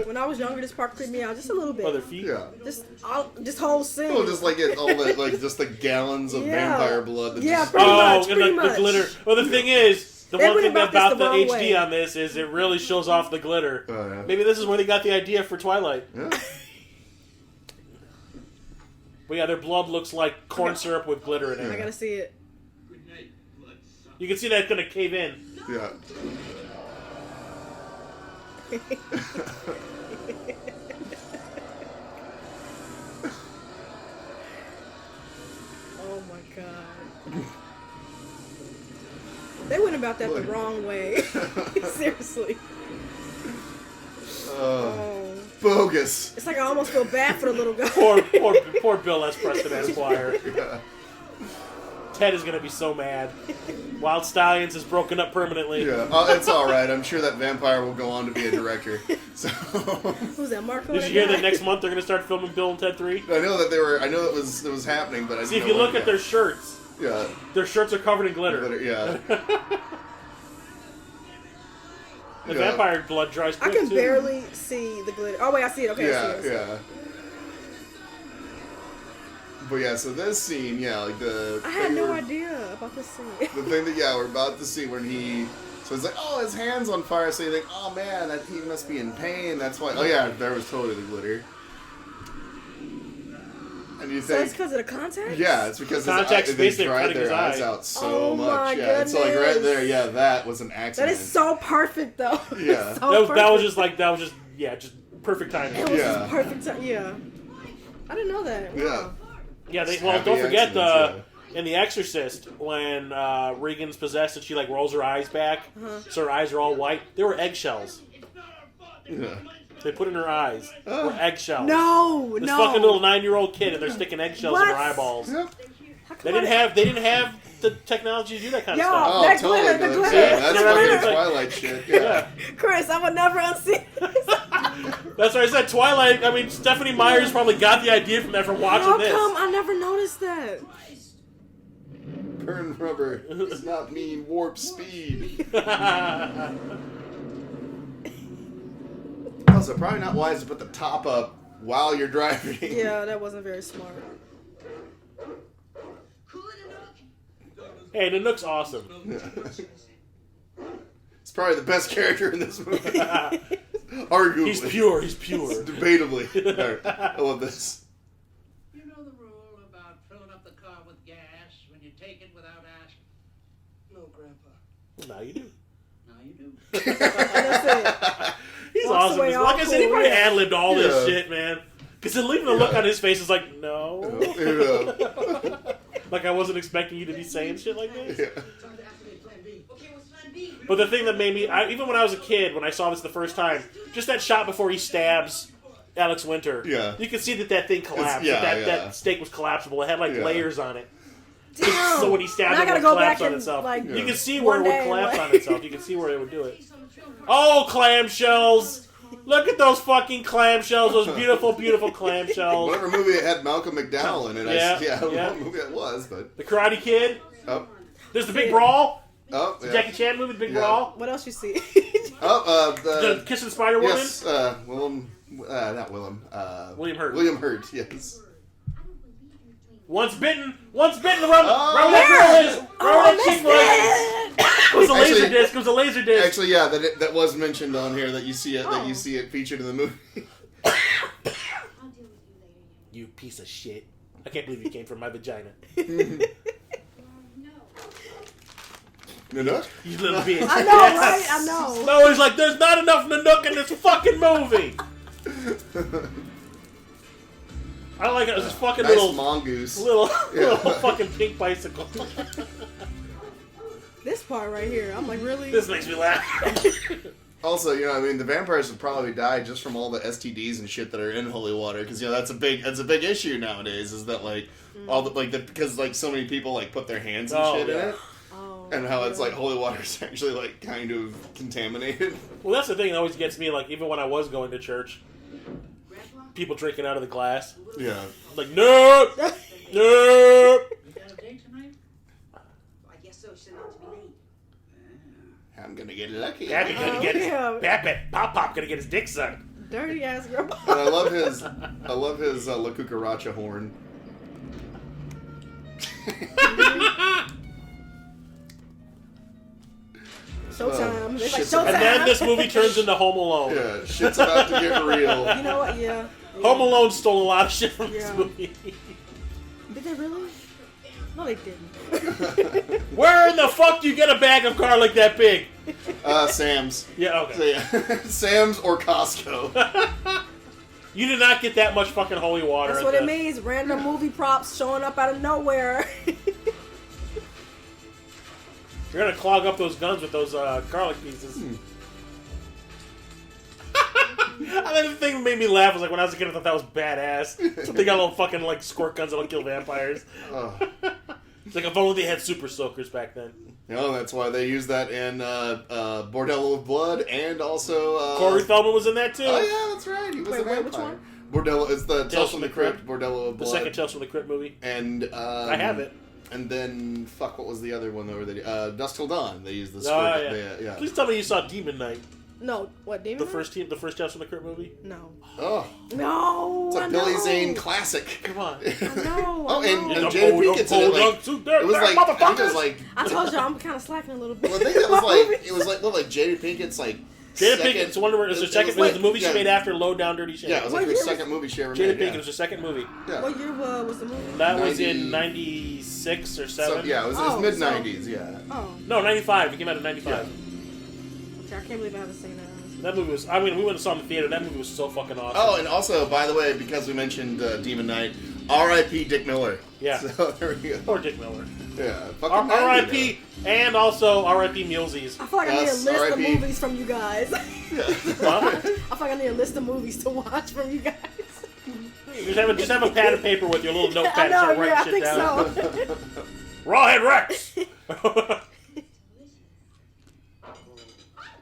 When I was younger, this part creeped me out just a little bit. Oh, their feet. Yeah. Just whole scene. Oh, just like all the just the gallons of vampire blood. That Yeah, just, pretty much. And the glitter. Well, the thing is, the They one went thing about about this the the wrong HD way. on this is it really shows off the glitter. Oh, yeah. Maybe this is where they got the idea for Twilight. Yeah. But yeah, their blood looks like corn syrup with glitter in it. I gotta see it. Good night, bloodsucker. You can see that it's gonna cave in. Yeah. Oh my god. They went about that the wrong way. Seriously. Bogus. It's like I almost feel bad for the little guy. Poor Bill S. Preston Esquire. Yeah. Ted is gonna be so mad. Wild Stallions is broken up permanently. Yeah, it's all right. I'm sure that vampire will go on to be a director. So Who's that, Marco? Did you hear that next month they're gonna start filming Bill and Ted 3? I know that they were. I know it was happening, but I See, if you look at their shirts, their their shirts are covered in glitter. yeah. The vampire blood dries quick, I can too. barely see the glitter. Oh, wait, I see it. Okay, I see it. Yeah. But yeah, so this scene, like I had no idea about this scene. The thing that, we're about to see when he... So it's like, oh, his hand's on fire, so you think, oh man, that he must be in pain, that's why... Oh yeah, there was totally the glitter. And you think... So it's because of the contacts? Yeah, it's because they dried their eyes out so much. Yeah, it's like right there, that was an accident. That is so perfect, though. Yeah. That was just perfect timing. It was just perfect time, yeah. I didn't know that. Wow. Yeah. Don't forget in The Exorcist, when Regan's possessed and she like rolls her eyes back, so her eyes are all white. They were eggshells. Yeah. They put in her eyes. Were eggshells. This fucking little 9-year-old kid, and they're sticking eggshells in her eyeballs. Yeah. They didn't have the technology to do that kind of stuff. Oh, that totally. glitter, the glitter. Yeah, that's fucking Twilight shit. Yeah. Chris, I would never unsee this. That's what I said. Twilight. I mean, Stephanie Meyer's probably got the idea from that from watching this. How come I never noticed that? Burn rubber does not mean warp speed. Also, probably not wise to put the top up while you're driving. Yeah, that wasn't very smart. Hey, the Nook's awesome. It's probably the best character in this movie. Arguably. He's pure. Debatably. Right. I love this. You know the rule about filling up the car with gas when you take it without asking? No, Grandpa. Now you do. Now you do. That's it. He's Walks awesome. away Like I said, he all probably cool. ad-libbed all this shit, man. Because leaving the look on his face is like, no. Like I wasn't expecting you to be saying shit like this. Yeah. Time to activate Plan B. Okay, what's Plan B? But the thing that made me, even when I was a kid, when I saw this the first time, just that shot before he stabs Alex Winter, you could see that thing collapsed. That steak was collapsible. It had like layers on it. Damn. So when he stabbed it, it would collapse on itself. You can see where it would collapse on itself. You can see where it would do it. Oh, clamshells! Look at those fucking clamshells. Those beautiful, beautiful clamshells. Whatever movie it had Malcolm McDowell in it. I don't know what movie it was, but... The Karate Kid. Oh. There's the Big Brawl. Oh, The Jackie Chan movie, The Big Brawl. What else you see? The Kiss of the Spider Woman. Yes, William Hurt, yes. Once bitten, the run that girl is. Run that chick was. It was a laser disc. It was a laser disc. Actually, yeah, that was mentioned on here that you see it featured in the movie. You piece of shit! I can't believe you came from my vagina. Nanook? You little bitch. I know, right? I know. No, he's like, there's not enough Nanook in this fucking movie. I like it. It was this fucking nice little mongoose. Little fucking pink bicycle. This part right here, I'm like, really? This makes me laugh. Also, the vampires would probably die just from all the STDs and shit that are in holy water, because that's a big issue nowadays. Is that all the because so many people put their hands and shit in it, and how it's holy water is actually kind of contaminated. Well, that's the thing that always gets me. Even when I was going to church, people drinking out of the glass. Yeah. Like, no. You got a date tonight? I guess so. She said not to be late. I'm gonna get lucky. Pappy gonna get Pop gonna get his dick sucked. Dirty ass girl. And I love his La Cucaracha horn. Showtime. It's like Shit's Showtime. And then this movie turns into Home Alone. Yeah, shit's about to get real. You know what? Yeah. Home Alone stole a lot of shit from this movie. Did they really? No, they didn't. Where in the fuck do you get a bag of garlic that big? Sam's. Yeah, okay. Sam's or Costco. You did not get that much fucking holy water. That's what it means. Random movie props showing up out of nowhere. You're gonna clog up those guns with those garlic pieces. And then the thing that made me laugh was when I was a kid, I thought that was badass. So they got little fucking squirt guns that'll kill vampires. It's like if only they had super soakers back then. That's why they used that in Bordello of Blood, and also Corey Feldman was in that too. Oh yeah, that's right. He was a vampire. Which one? Bordello is the Tales from the Crypt. Bordello of Blood. The second Tales from the Crypt movie. And I have it. And then what was the other one? Dusk Till Dawn. They used the squirt. Oh yeah. Please tell me you saw Demon Knight. No, what, Demon Knight? The first Tales from the Crypt movie? No. Oh. No! It's a Billy Zane classic. Come on. I know. Oh, and Jada Pinkett's in it. It was like, I think it was like... I told you, I'm kind of slacking a little bit. Well, I think it was like Jada Pinkett's like... Jada Pinkett's one of her. It was the movie she made after Low Down Dirty Shame. Yeah, it was like her second movie she ever made. Jada Pinkett was her second movie. Yeah. What year was the movie? That was in 96 or 7. So, yeah, it was mid-90s, yeah. Oh. No, 95. It came out in 95. Yeah. Okay, I can't believe I haven't seen that. That movie was... I mean, we went and saw it in the theater. That movie was so fucking awesome. Oh, and also, by the way, because we mentioned Demon Knight, R.I.P. Dick Miller. Yeah. So, there we go. Poor Dick Miller. Yeah. R.I.P. and also R.I.P. Mulesies. I feel like I need a list of movies from you guys. Yeah. I feel like I need a list of movies to watch from you guys. Just have a pad of paper with your little notepad and start writing shit down. I think so. Rawhead Rex!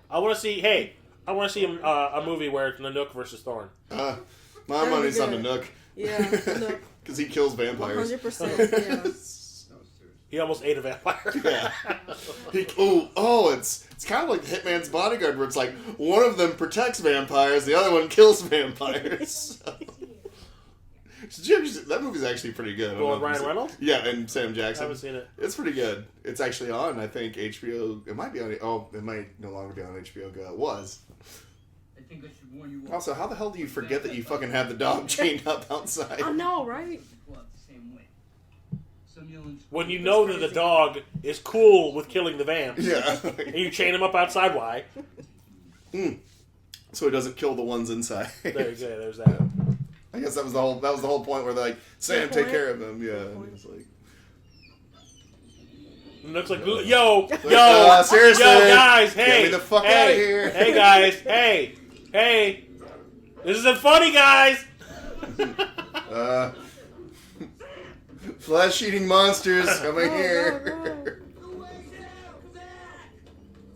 I want to see a movie where it's Nanook versus Thorn. My money's on Nanook. Yeah, Nanook. Because he kills vampires. 100%, yeah. He almost ate a vampire. Yeah. It's kind of like Hitman's Bodyguard, where it's like one of them protects vampires, the other one kills vampires. That movie's actually pretty good. With Ryan Reynolds? Yeah, and Sam Jackson. I haven't seen it. It's pretty good. It's actually on, I think, HBO. It might be on. Oh, it might no longer be on HBO Go. It was. I think I should warn you. Also, how the hell do you forget that you fucking have the dog chained up outside? I know, right? When you know that the dog is cool with killing the vamps. Yeah. And you chain him up outside, why? So he doesn't kill the ones inside. There you go, there's that. I guess that was the whole point where they're like, Sam, take care of him. Yeah. And he's like... And looks like, yo, seriously, yo, guys, hey, get me the fuck out of here. Hey, guys, hey, this isn't funny, guys. Flesh-eating monsters coming here. No.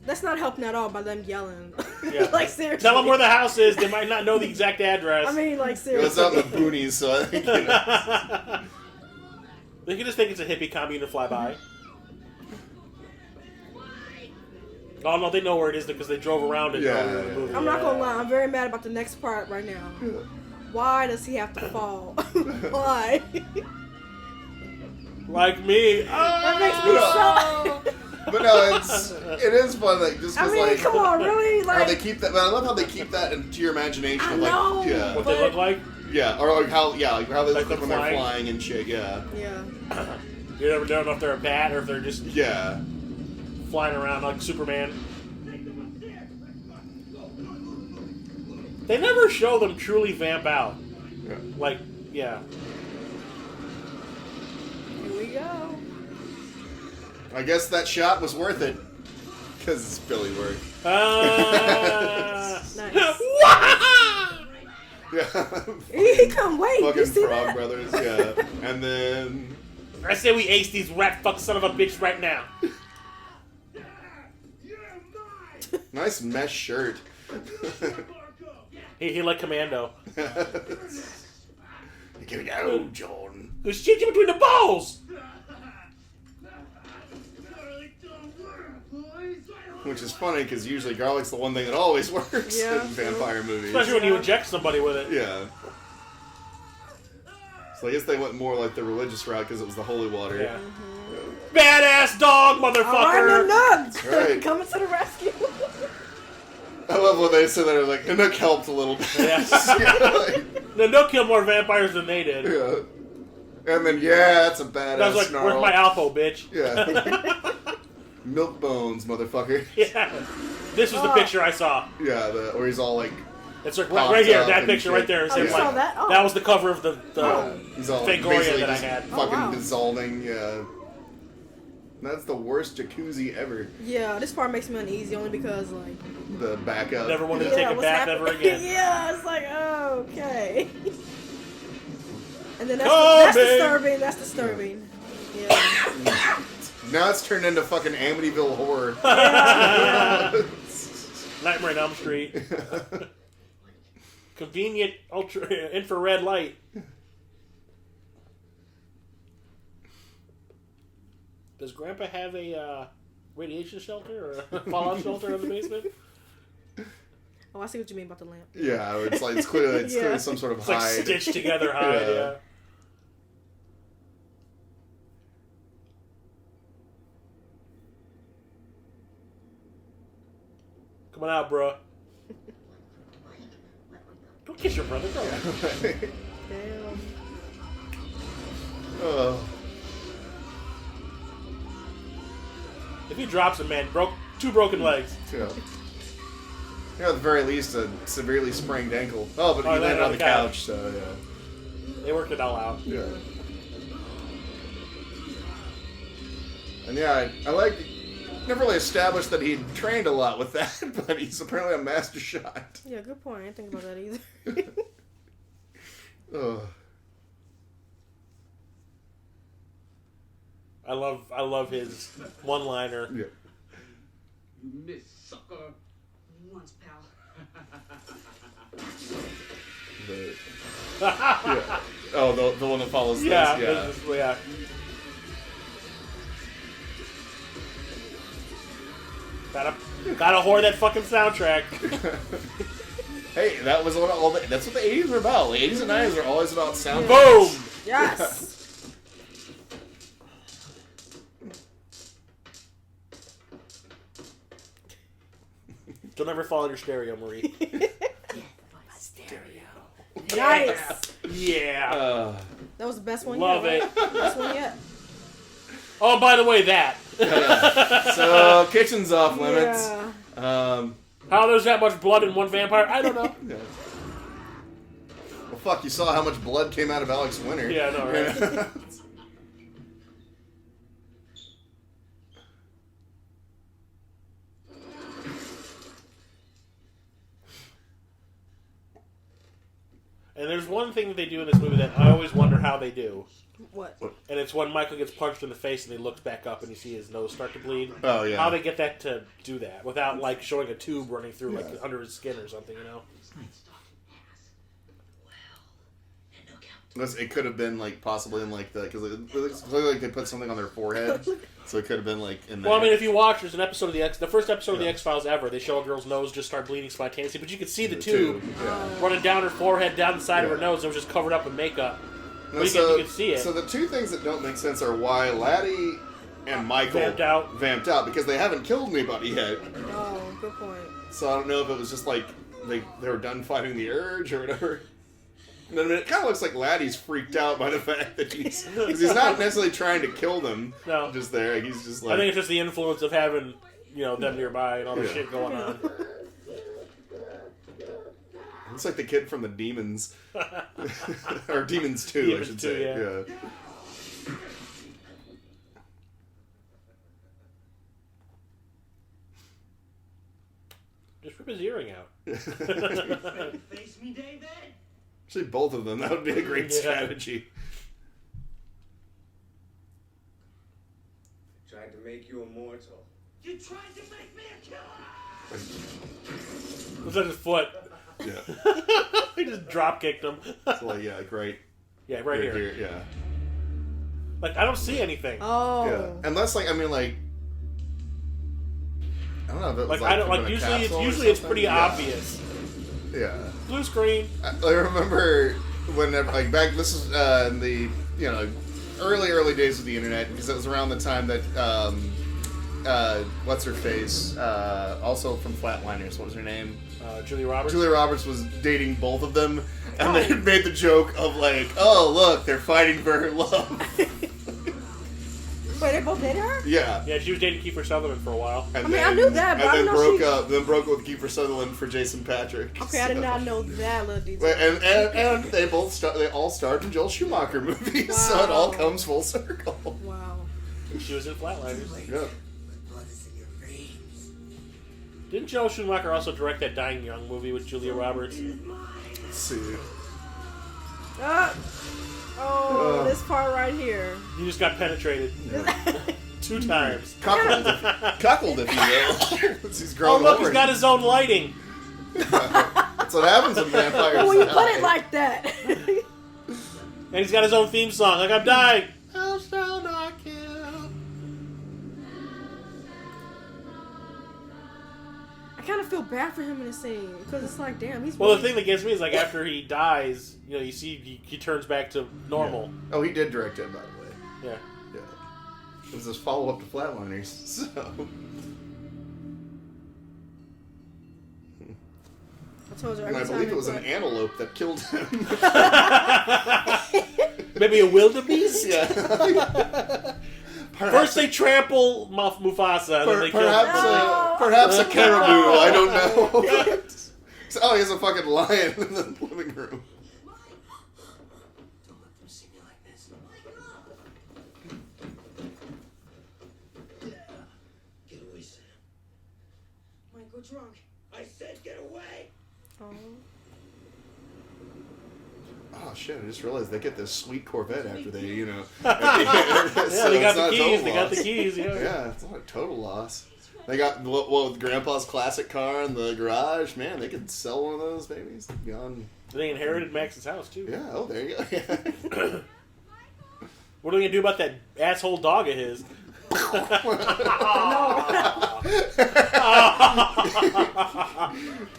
That's not helping at all by them yelling. Yeah. Like, seriously. Tell them where the house is. They might not know the exact address. I mean, like, seriously. It's out in the boonies, so I think, They can just think it's a hippie commune to fly by. Oh, no, they know where it is because they drove around it. Yeah. I'm not gonna lie. I'm very mad about the next part right now. Why does he have to fall? Why? Like me. That makes me so... But no, it is fun. Like, just I mean, like, come on, really? Like, how they keep that. But I love how they keep that into your imagination. I of like, know, yeah, what they look like. Yeah, or like how they Like look them when they're flying and shit. Yeah. Yeah. You never know if they're a bat or if they're just flying around like Superman. They never show them truly vamp out. Yeah. Like, yeah. Here we go. I guess that shot was worth it. Because it's Billy Word. Nice. Yeah. He come wait. Fucking You see Frog that? Brothers, yeah. And then... I say we ace these rat fuck son of a bitch right now. Nice mesh shirt. He like Commando. Give it out, John. There's shit between the balls! Which is funny because usually garlic's the one thing that always works Yeah, in vampire movies. Especially when you inject somebody with it. Yeah. So I guess they went more like the religious route because it was the holy water. Yeah. Badass dog, motherfucker! Alright, Right. coming to the rescue. I love when they said that. Like, and Nook helped a little bit. Yes. Like, No killed more vampires than they did. yeah. And then, that's a badass I was like, snarl. where's my Alpo, bitch? Yeah. Milk bones, motherfucker. Yeah. This was the picture I saw. Yeah, where he's all like... It's like right here, that picture right there. Is him, you saw that? Oh. That was the cover of the he's all Fangoria basically that I just had. fucking dissolving, yeah. That's the worst jacuzzi ever. Yeah, this part makes me uneasy only because, like... The backup. Never wanted to take a what's bath happening? ever again. Yeah, it's like, oh, okay. And then that's disturbing. That's disturbing. Yeah. Now it's turned into fucking Amityville horror. Yeah. Nightmare on Elm Street. Convenient infrared light. Does Grandpa have a radiation shelter or a fallout shelter in the basement? Oh, I see what you mean about the lamp. Yeah, it's clearly some sort of it's hide. like stitched together hide. Yeah. Come on out, bro. Don't kiss your brother, bro. Damn. If he drops him, man, two broken legs. Yeah. At the very least, a severely sprained ankle. Oh, but he landed on the couch, so yeah. They worked it all out. Yeah. And yeah, I like. Never really established that he trained a lot with that, but he's apparently a master shot. Yeah, good point. I didn't think about that either. Ugh. I love his one-liner. Yeah. You miss, sucker. Once, pal. Yeah. Oh, the one that follows this. Yeah. Yeah. Gotta whore that fucking soundtrack. Hey, that was that's what the 80s were about. The 80s and 90s are always about sound. Boom! Yes! Don't ever fall in your stereo, Marie. Stereo. Nice! Yeah. That was the best one Love yet. it. Right? Best one yet. Oh, by the way, that. So, kitchen's off limits. Yeah. How there's that much blood in one vampire? I don't know. Yeah. Well, fuck, you saw how much blood came out of Alex Winter. Yeah, I know, right? And there's one thing that they do in this movie that I always wonder how they do. What? And it's when Michael gets punched in the face and he looks back up and you see his nose start to bleed. Oh, yeah. How they get that to do that without, like, showing a tube running through, like, under his skin or something, you know? It could have been, like, possibly in, like, because it looks clearly like they put something on their forehead. So it could have been, like, in there. Well, I mean, if you watch, there's an episode of the first episode of the X-Files ever, they show a girl's nose just start bleeding spontaneously, but you can see the tube running down her forehead, down the side of her nose, and it was just covered up with makeup. No, But you can see it. So the two things that don't make sense are why Laddie and Michael vamped out, because they haven't killed anybody yet. Oh, good point. So I don't know if it was just like they were done fighting the urge or whatever. I mean, it kind of looks like Laddie's freaked out by the fact that he's not necessarily trying to kill them. No, just there. He's just like. I think it's just the influence of having them nearby and all the shit going on. It's like the kid from the Demons, or Demons 2, I should say. Yeah. Just rip his earing out. Face me, David. Actually, both of them. That would be a great strategy. Tried to make you immortal. You tried to make me a killer. Looks like his foot. Yeah. He just drop kicked him. So like, yeah, right. Yeah, right here. Yeah. Like, I don't see anything. Oh. Yeah. Unless, like, I mean, like, I don't know if it was like I don't like. Usually it's pretty obvious. Yeah. Blue screen. I remember whenever, like, back. This is in the early days of the internet, because it was around the time that what's her face, also from Flatliners. What was her name? Julia Roberts. Julia Roberts was dating both of them, and they made the joke of like, "Oh, look, they're fighting for her love." Wait, they both dated her? Yeah. Yeah, she was dating Kiefer Sutherland for a while. And I mean, I knew that, but I didn't know Then broke up with Kiefer Sutherland for Jason Patrick. Okay, I did not know that little detail. And they all starred in Joel Schumacher movies, so it all comes full circle. Wow. She was in Flatliners. Yeah. Didn't Joel Schumacher also direct that Dying Young movie with Julia Roberts? Let's see. This part right here. You just got penetrated. Yeah. 2 times. Cuckold, if you will. He's grown look, he's got his own lighting. That's what happens when vampires when you put it like that. And he's got his own theme song, like I'm dying. Thou shalt not kill. I kind of feel bad for him in the scene because it's like, damn, he's. Well, the thing that gets me is like after he dies, you know, you see he turns back to normal. Yeah. Oh, he did direct it, by the way. Yeah. Yeah. It was his follow-up to Flatliners, so. I told you. And I believe it was an antelope that killed him. Maybe a wildebeest. Yeah. First they trample Mufasa, and then they perhaps a caribou. I don't know. Oh, he has a fucking lion in the living room. Don't let them see me like this. Get away, Sam. Might go drunk. I said get away! Oh shit! I just realized they get this sweet Corvette after they, you know. Yeah, they got the keys. They got the keys. Yeah, it's not a total loss. They got with Grandpa's classic car in the garage. Man, they could sell one of those babies. Beyond. They inherited Max's house too. Yeah. Oh, there you go. What are we gonna do about that asshole dog of his?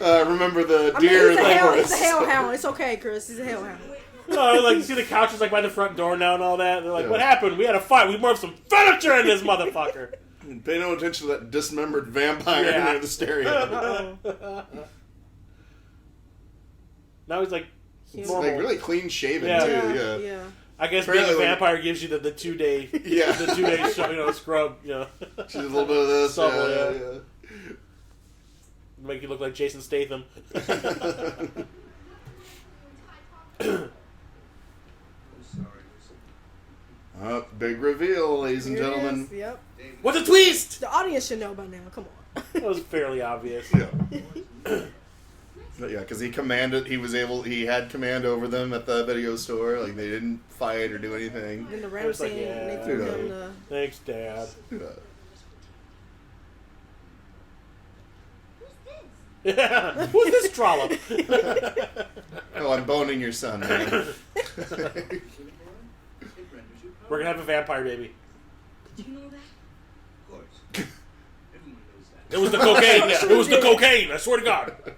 Remember the deer in the forest. He's a hellhound. It's okay, Chris. He's a hellhound. No, like you see the couch is like by the front door now and all that. They're like, "What happened? We had a fight. We moved some furniture in this motherfucker." Pay no attention to that dismembered vampire near the stereo. Now he's like normal. Like really clean shaven too. Yeah. I guess being a vampire gives you the 2 day, the 2 day scrub. She's a little bit of this. Subtle, make you look like Jason Statham. Big reveal, ladies and gentlemen. Yep. What's a twist? The audience should know by now. Come on. That was fairly obvious. Yeah. Yeah, because he had command over them at the video store. Like, they didn't fight or do anything. In the random scene, they threw him the... Thanks, Dad. Yeah. Who's this trollop? Oh, I'm boning your son, man. We're gonna have a vampire baby. Did you know that? Of course. Everyone knows that. It was the cocaine. It was the cocaine. I swear to God. It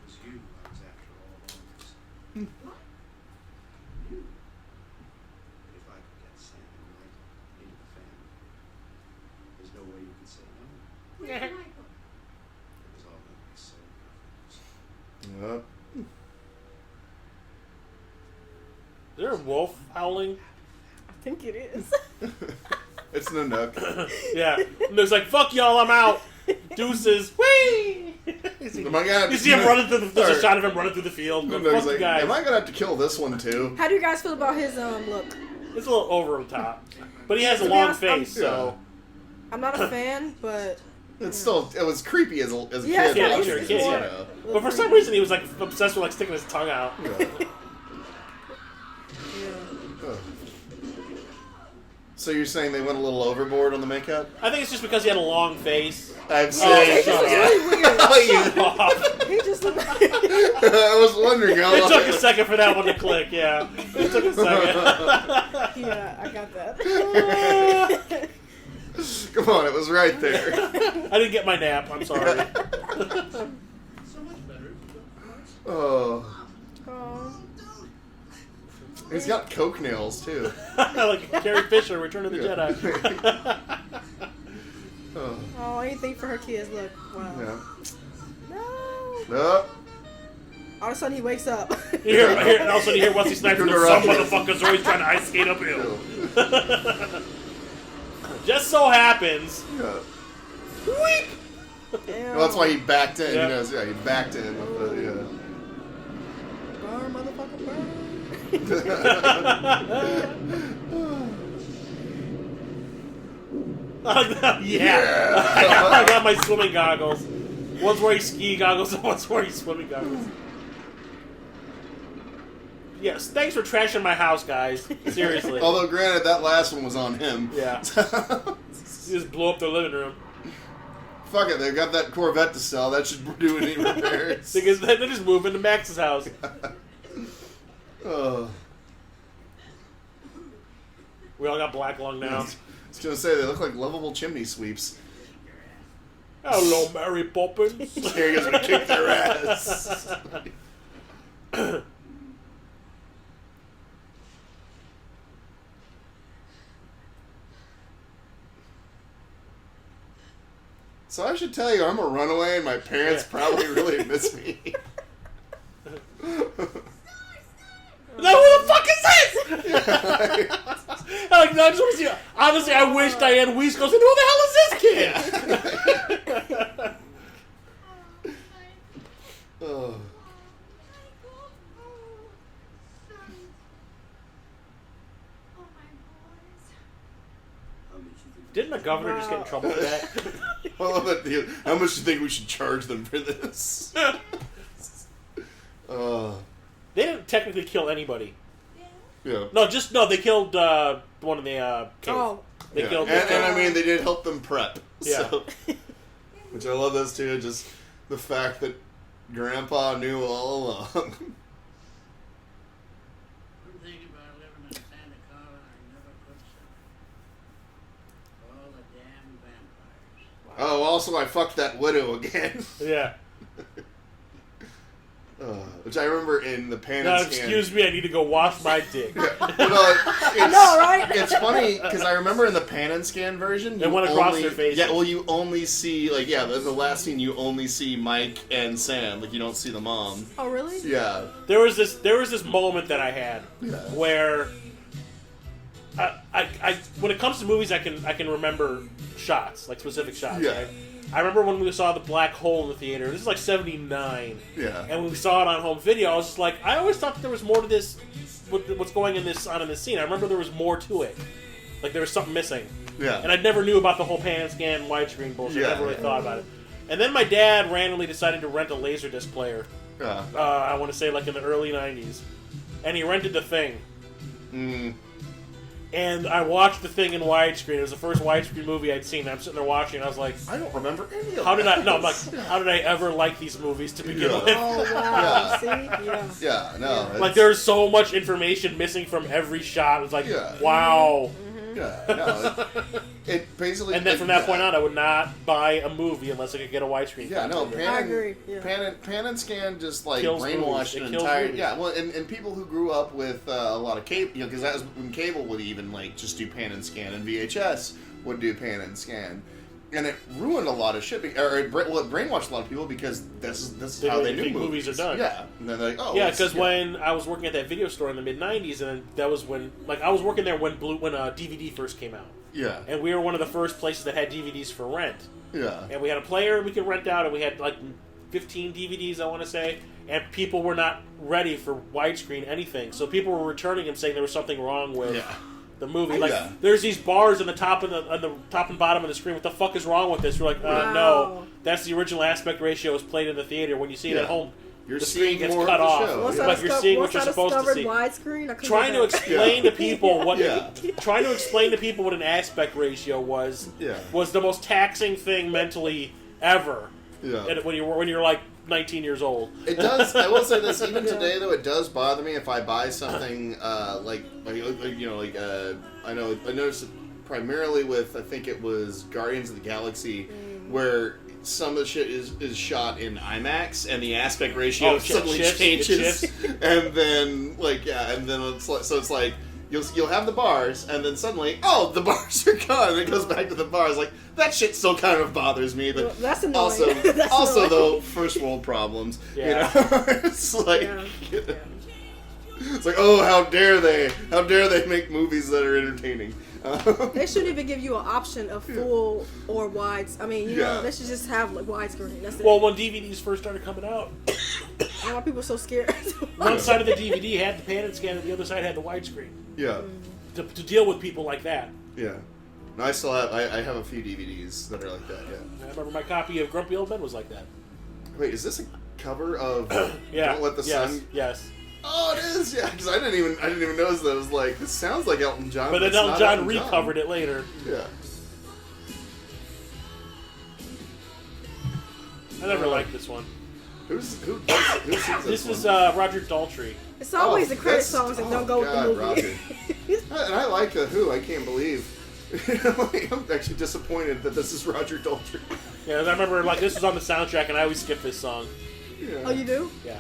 was you I was after all along. What? You. If I could get Sam and Michael into the family, there's no way you could say no. Where's Michael? It was all going to be so perfect. Yep. Is there a wolf howling? I think it is. It's Nanook. Yeah. Nook's like, fuck y'all, I'm out. Deuces. Whee! Oh my God. You see him running through there's a shot of him running through the field. Nanook's like, am I going to have to kill this one too? How do you guys feel about his look? It's a little over the top. But he has a long face, so... I'm not a fan, but... It was creepy as a kid. Yeah, you're a kid, yeah. But for some reason he was like obsessed with like sticking his tongue out. Yeah. So you're saying they went a little overboard on the makeup? I think it's just because he had a long face. I'm saying. He just really weird. He just looked I was wondering how It took a second for that one to click, yeah. It took a second. Yeah, I got that. Come on, it was right there. I didn't get my nap, I'm sorry. So much better. Oh. He's got coke nails, too. Like Carrie Fisher, Return of the Jedi. Oh, anything for her kids, look. Wow. Yeah. No. All of a sudden he wakes up. And all of a sudden you hear Wesley Snipes go, some motherfuckers always trying to ice skate uphill. Just so happens. Yeah. Weep! Well, that's why he backed in. Yeah. He knows, he backed in. With the, Burn, motherfucker, burn. Yeah. I got my swimming goggles. One's wearing ski goggles and one's wearing swimming goggles. Yes, thanks for trashing my house, guys. Seriously. Although, granted, that last one was on him. Yeah. He just blew up their living room. Fuck it, they've got that Corvette to sell. That should do any repairs. Because they just move into Max's house. Oh. We all got black lung now. I was gonna say, they look like lovable chimney sweeps. Hello, Mary Poppins. Here goes gonna kick their ass. So I should tell you, I'm a runaway, and my parents probably really miss me. No, who the fuck is this? Like, no, I just want to see. Honestly, I wish Diane Weiss goes, and who the hell is this kid? Oh. Didn't the governor just get in trouble for that? I love that. How much do you think we should charge them for this? They didn't technically kill anybody. Yeah. No, they killed one of the cave. Oh. They killed. And I mean, they did help them prep. Yeah. So, which I love this too. Just the fact that Grandpa knew all along. One thing about living in Santa Carla, I never could say. All the damn vampires. Oh, also I fucked that widow again. Yeah. Which I remember in the Pan No, and Scan. excuse me, I need to go wash my dick. Well, I know, right? It's funny because I remember in the Pan and Scan version, They went across their faces. Yeah, well, you only see in the last scene, you only see Mike and Sam. Like you don't see the mom. Oh, really? Yeah. There was this moment that I had where I when it comes to movies, I can remember shots, like specific shots. Yeah. Right? I remember when we saw the black hole in the theater. This is like '79. Yeah. And when we saw it on home video, I was just like, I always thought that there was more to this. What's going on in this scene? I remember there was more to it. Like there was something missing. Yeah. And I never knew about the whole pan and scan widescreen bullshit. Yeah, I never really yeah. thought about it. And then my dad randomly decided to rent a Laserdisc player. Yeah. I want to say like in the early '90s, and he rented The Thing. And I watched The Thing in widescreen. It was the first widescreen movie I'd seen. I'm sitting there watching, and I was like, I don't remember any of how did that. I? No, I'm like, how did I ever like these movies to begin with? Oh, wow. See? Yeah. Yeah, no. Like there's so much information missing from every shot. It's like, Yeah. wow. Yeah, no. It basically. And then from that point on, I would not buy a movie unless I could get a widescreen. Yeah, no. copy. I agree. Yeah. Pan and Scan just like Kills brainwashed movies. an It kills entire. movies. Yeah, well, and people who grew up with a lot of cable, because that was when cable would even like just do Pan and Scan, and VHS would do Pan and Scan. And it ruined a lot of shit, it brainwashed a lot of people because this is They how really they knew think movies are done. Yeah, and then they're like, oh, Yeah, it's- because when I was working at that video store in the mid '90s, and that was when, like, I was working there when DVD first came out, yeah, and we were one of the first places that had DVDs for rent. yeah, And we had a player we could rent out, and we had like 15 DVDs, I want to say, and people were not ready for widescreen anything, so people were returning them saying there was something wrong with yeah. the movie. Like, Yeah. there's these bars on the top and the top and bottom of the screen. What the fuck is wrong with this? We're like, Wow. no, that's the original aspect ratio is played in the theater. When you see it Yeah. at home, You're the seeing screen gets more cut of the off, show. Once Yeah. I but you're seeing what you're supposed to discovered see. widescreen, I couldn't Trying do to that. explain to people what Yeah. trying to explain to people what an aspect ratio was Yeah. was the most taxing thing mentally ever. Yeah. And when you're like 19 years old. It does. I will say this. Even today, though, it does bother me if I buy something I noticed it primarily with I think it was Guardians of the Galaxy, where some of the shit is shot in IMAX and the aspect ratio suddenly changes, and then it's like, so it's like. You'll have the bars, and then suddenly, the bars are gone, and it goes back to the bars. Like, that shit still kind of bothers me, but Well, that's annoying. also, That's also annoying. though, first world problems. Yeah. You know? It's like, Yeah. it's like, oh, how dare they make movies that are entertaining. They shouldn't even give you an option of full or wides. I mean, you know, Yeah. they should just have like widescreen. That's it. Well, when DVDs first started coming out, Why are people so scared? one side of the DVD had the pan and scan, and the other side had the widescreen. Yeah, To deal with people like that. yeah. And I still have, I have a few DVDs that are like that, yeah. I remember my copy of Grumpy Old Men was like that. Wait, is this a cover of Yeah. Don't Let the Sun... Yes. Oh, it is, yeah, because I didn't even notice that. I was like, this sounds like Elton John. But then it's Elton not John recovered it later. Yeah. I never liked this one. Who sings This this is one? Roger Daltrey. It's always the credit that's- songs that don't oh, go with God, the movie. Roger. And I like the Who. I can't believe I'm actually disappointed that this is Roger Daltrey. Yeah, I remember this was on the soundtrack, and I always skip this song. Yeah. Oh, you do? Yeah.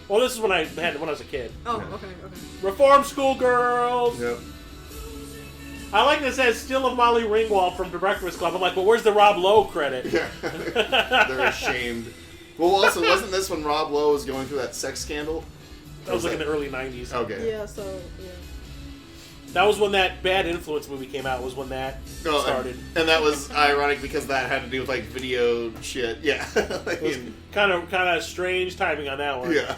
Well, this is when I was a kid. Oh, okay. Reform School Girls. Yep. I like that it says still of Molly Ringwald from The Breakfast Club. I'm like, well, where's the Rob Lowe credit? Yeah. They're ashamed. Well, also, wasn't this when Rob Lowe was going through that sex scandal? That was in the early 90s. Okay. Yeah, so, yeah. That was when that Bad Influence movie came out, was when that started. And that was ironic because that had to do with, video shit. Yeah. It was kind of strange timing on that one. Yeah.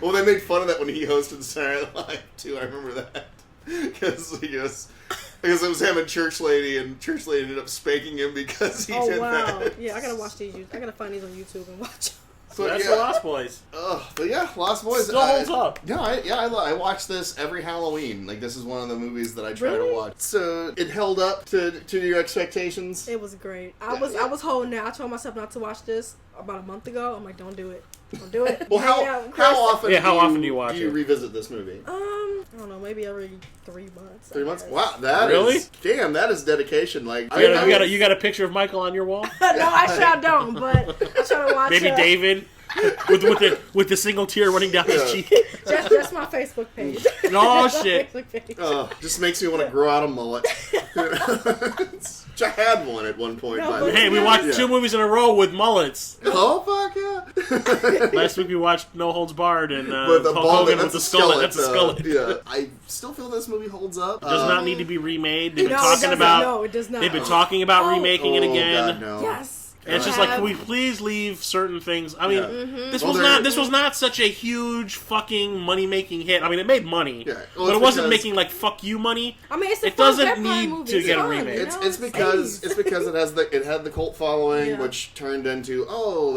Well, they made fun of that when he hosted Saturday Night Live, too. I remember that. Because it was him and Church Lady, and Church Lady ended up spanking him because he did that. Yeah, I gotta watch these. I gotta find these on YouTube and watch them. So that's the Lost Boys. But yeah, Lost Boys still holds up. Yeah, I watch this every Halloween. This is one of the movies that I try to watch. So it held up to your expectations. It was great. I was holding out. I told myself not to watch this about a month ago. I'm like, don't do it. Don't do it. Well, how often do you watch it? Do you revisit this movie? I don't know, maybe every 3 months. 3 months? Wow, that is damn. That is dedication. You got a picture of Michael on your wall? No, I sure don't. But I try to watch. Maybe David with the single tear running down his cheek. Just my Facebook page. Oh shit! Just makes me want to grow out a mullet. Which I had one at one point. Hey, we watched 2 movies in a row with mullets. Oh fuck yeah! Last week we watched No Holds Barred and Hulk Hogan with the skullet. That's a skullet. Yeah, I still feel this movie holds up. It does not need to be remade. They've been talking about. No, it does not. They've been talking about remaking it again. God, no. Yes. And it's just can we please leave certain things? I mean, this was not such a huge fucking money making hit. I mean, it made money, but it wasn't making fuck you money. I mean, it doesn't need to get a remake. It's because it had the cult following, which turned into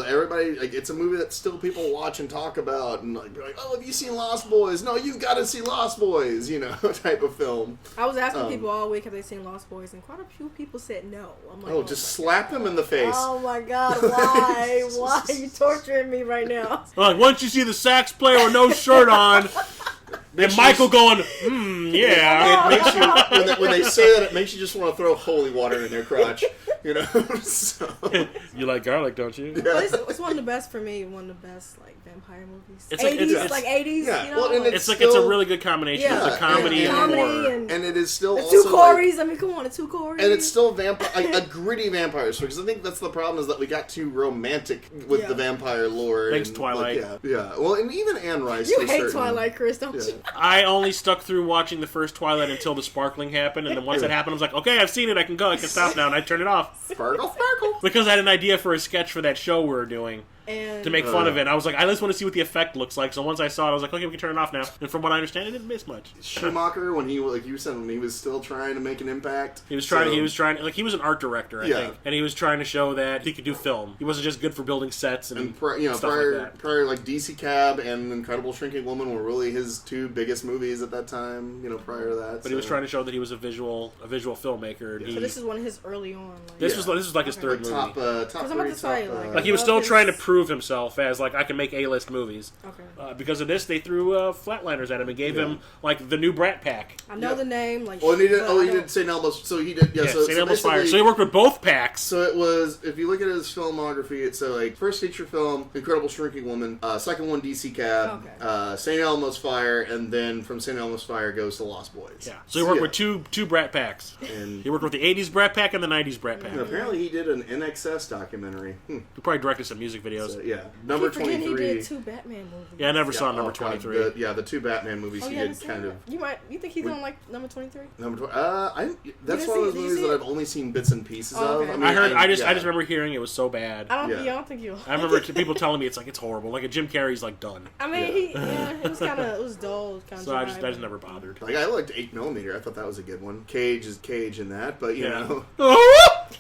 everybody it's a movie that still people watch and talk about, and have you seen Lost Boys? No, you've got to see Lost Boys, type of film. I was asking people all week have they seen Lost Boys, and quite a few people said no. I'm like, just slap them in the face. Oh my god, why? Why are you torturing me right now? Once you see the sax player with no shirt on, then Michael going, yeah. It makes you, when they say that, it makes you just want to throw holy water in their crotch. So. You like garlic, don't you? Yeah. Well, it's one of the best for me. One of the best vampire movies. It's 80s. Yeah. Well, and it's a really good combination. Yeah. It's a comedy and horror. And it is still the also two Corys. I mean, come on, the two Corys. And it's still a gritty vampire story. Because I think that's the problem, is that we got too romantic with the vampire lore. Thanks, Twilight. Yeah. Well, and even Anne Rice. You hate Twilight, Chris, don't you? I only stuck through watching the first Twilight until the sparkling happened, and then once that happened, I was like, okay, I've seen it, I can go, I can stop now, and I turned it off. Sparkle. Because I had an idea for a sketch for that show we were doing. To make fun of it. I was like, I just want to see what the effect looks like. So once I saw it, I was like, okay, we can turn it off now. And from what I understand, it didn't miss much. Schumacher, when he, like you said, when he was still trying to make an impact. He was trying, he was an art director, I think. And he was trying to show that he could do film. He wasn't just good for building sets and stuff like that. Prior, like DC Cab and Incredible Shrinking Woman were really his 2 biggest movies at that time, prior to that. But he was trying to show that he was a visual filmmaker. So this is one of his early on. This was like his third movie. Top 3, like he was still trying to prove himself as I can make A-list movies. Okay. Because of this, they threw Flatliners at him and gave him the new Brat Pack. I know the name. He did St. Elmo's. So he did. St. Elmo's Fire. So he worked with both packs. So it was, if you look at his filmography, it's first feature film, Incredible Shrinking Woman. Second one, DC Cab. St. Elmo's Fire, and then from St. Elmo's Fire goes to Lost Boys. Yeah. So he worked with two Brat Packs. And he worked with the '80s Brat Pack and the '90s Brat Pack. And apparently he did an NXS documentary. He probably directed some music videos. So, number 23. He did 2 Batman movies. Yeah, I never saw number 23. The 2 Batman movies he did kind of. You think he's gonna like number 23? That's one of those movies that I've only seen bits and pieces of. I just remember hearing it was so bad. I don't think you. I remember people telling me it's horrible. Like Jim Carrey's done. I mean, it was dull. So I just never bothered. I liked 8mm. I thought that was a good one. Cage is Cage in that, but you know.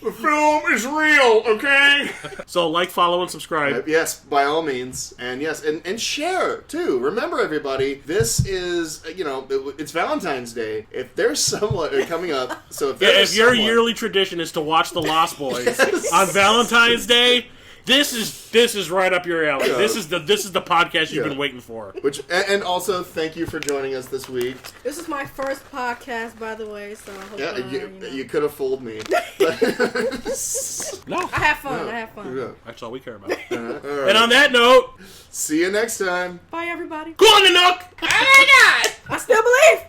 The film is real, okay? So follow, and subscribe. Yes, by all means. And yes, and share, too. Remember, everybody, this is, it's Valentine's Day. If there's someone coming up, so if your yearly tradition is to watch The Lost Boys on Valentine's Day, This is right up your alley. This is the podcast you've been waiting for. And also thank you for joining us this week. This is my first podcast, by the way. So I hope, you could have fooled me. No, I have fun. I have fun. Yeah. That's all we care about. All right. And on that note, see you next time. Bye, everybody. go on the Nook. I still believe.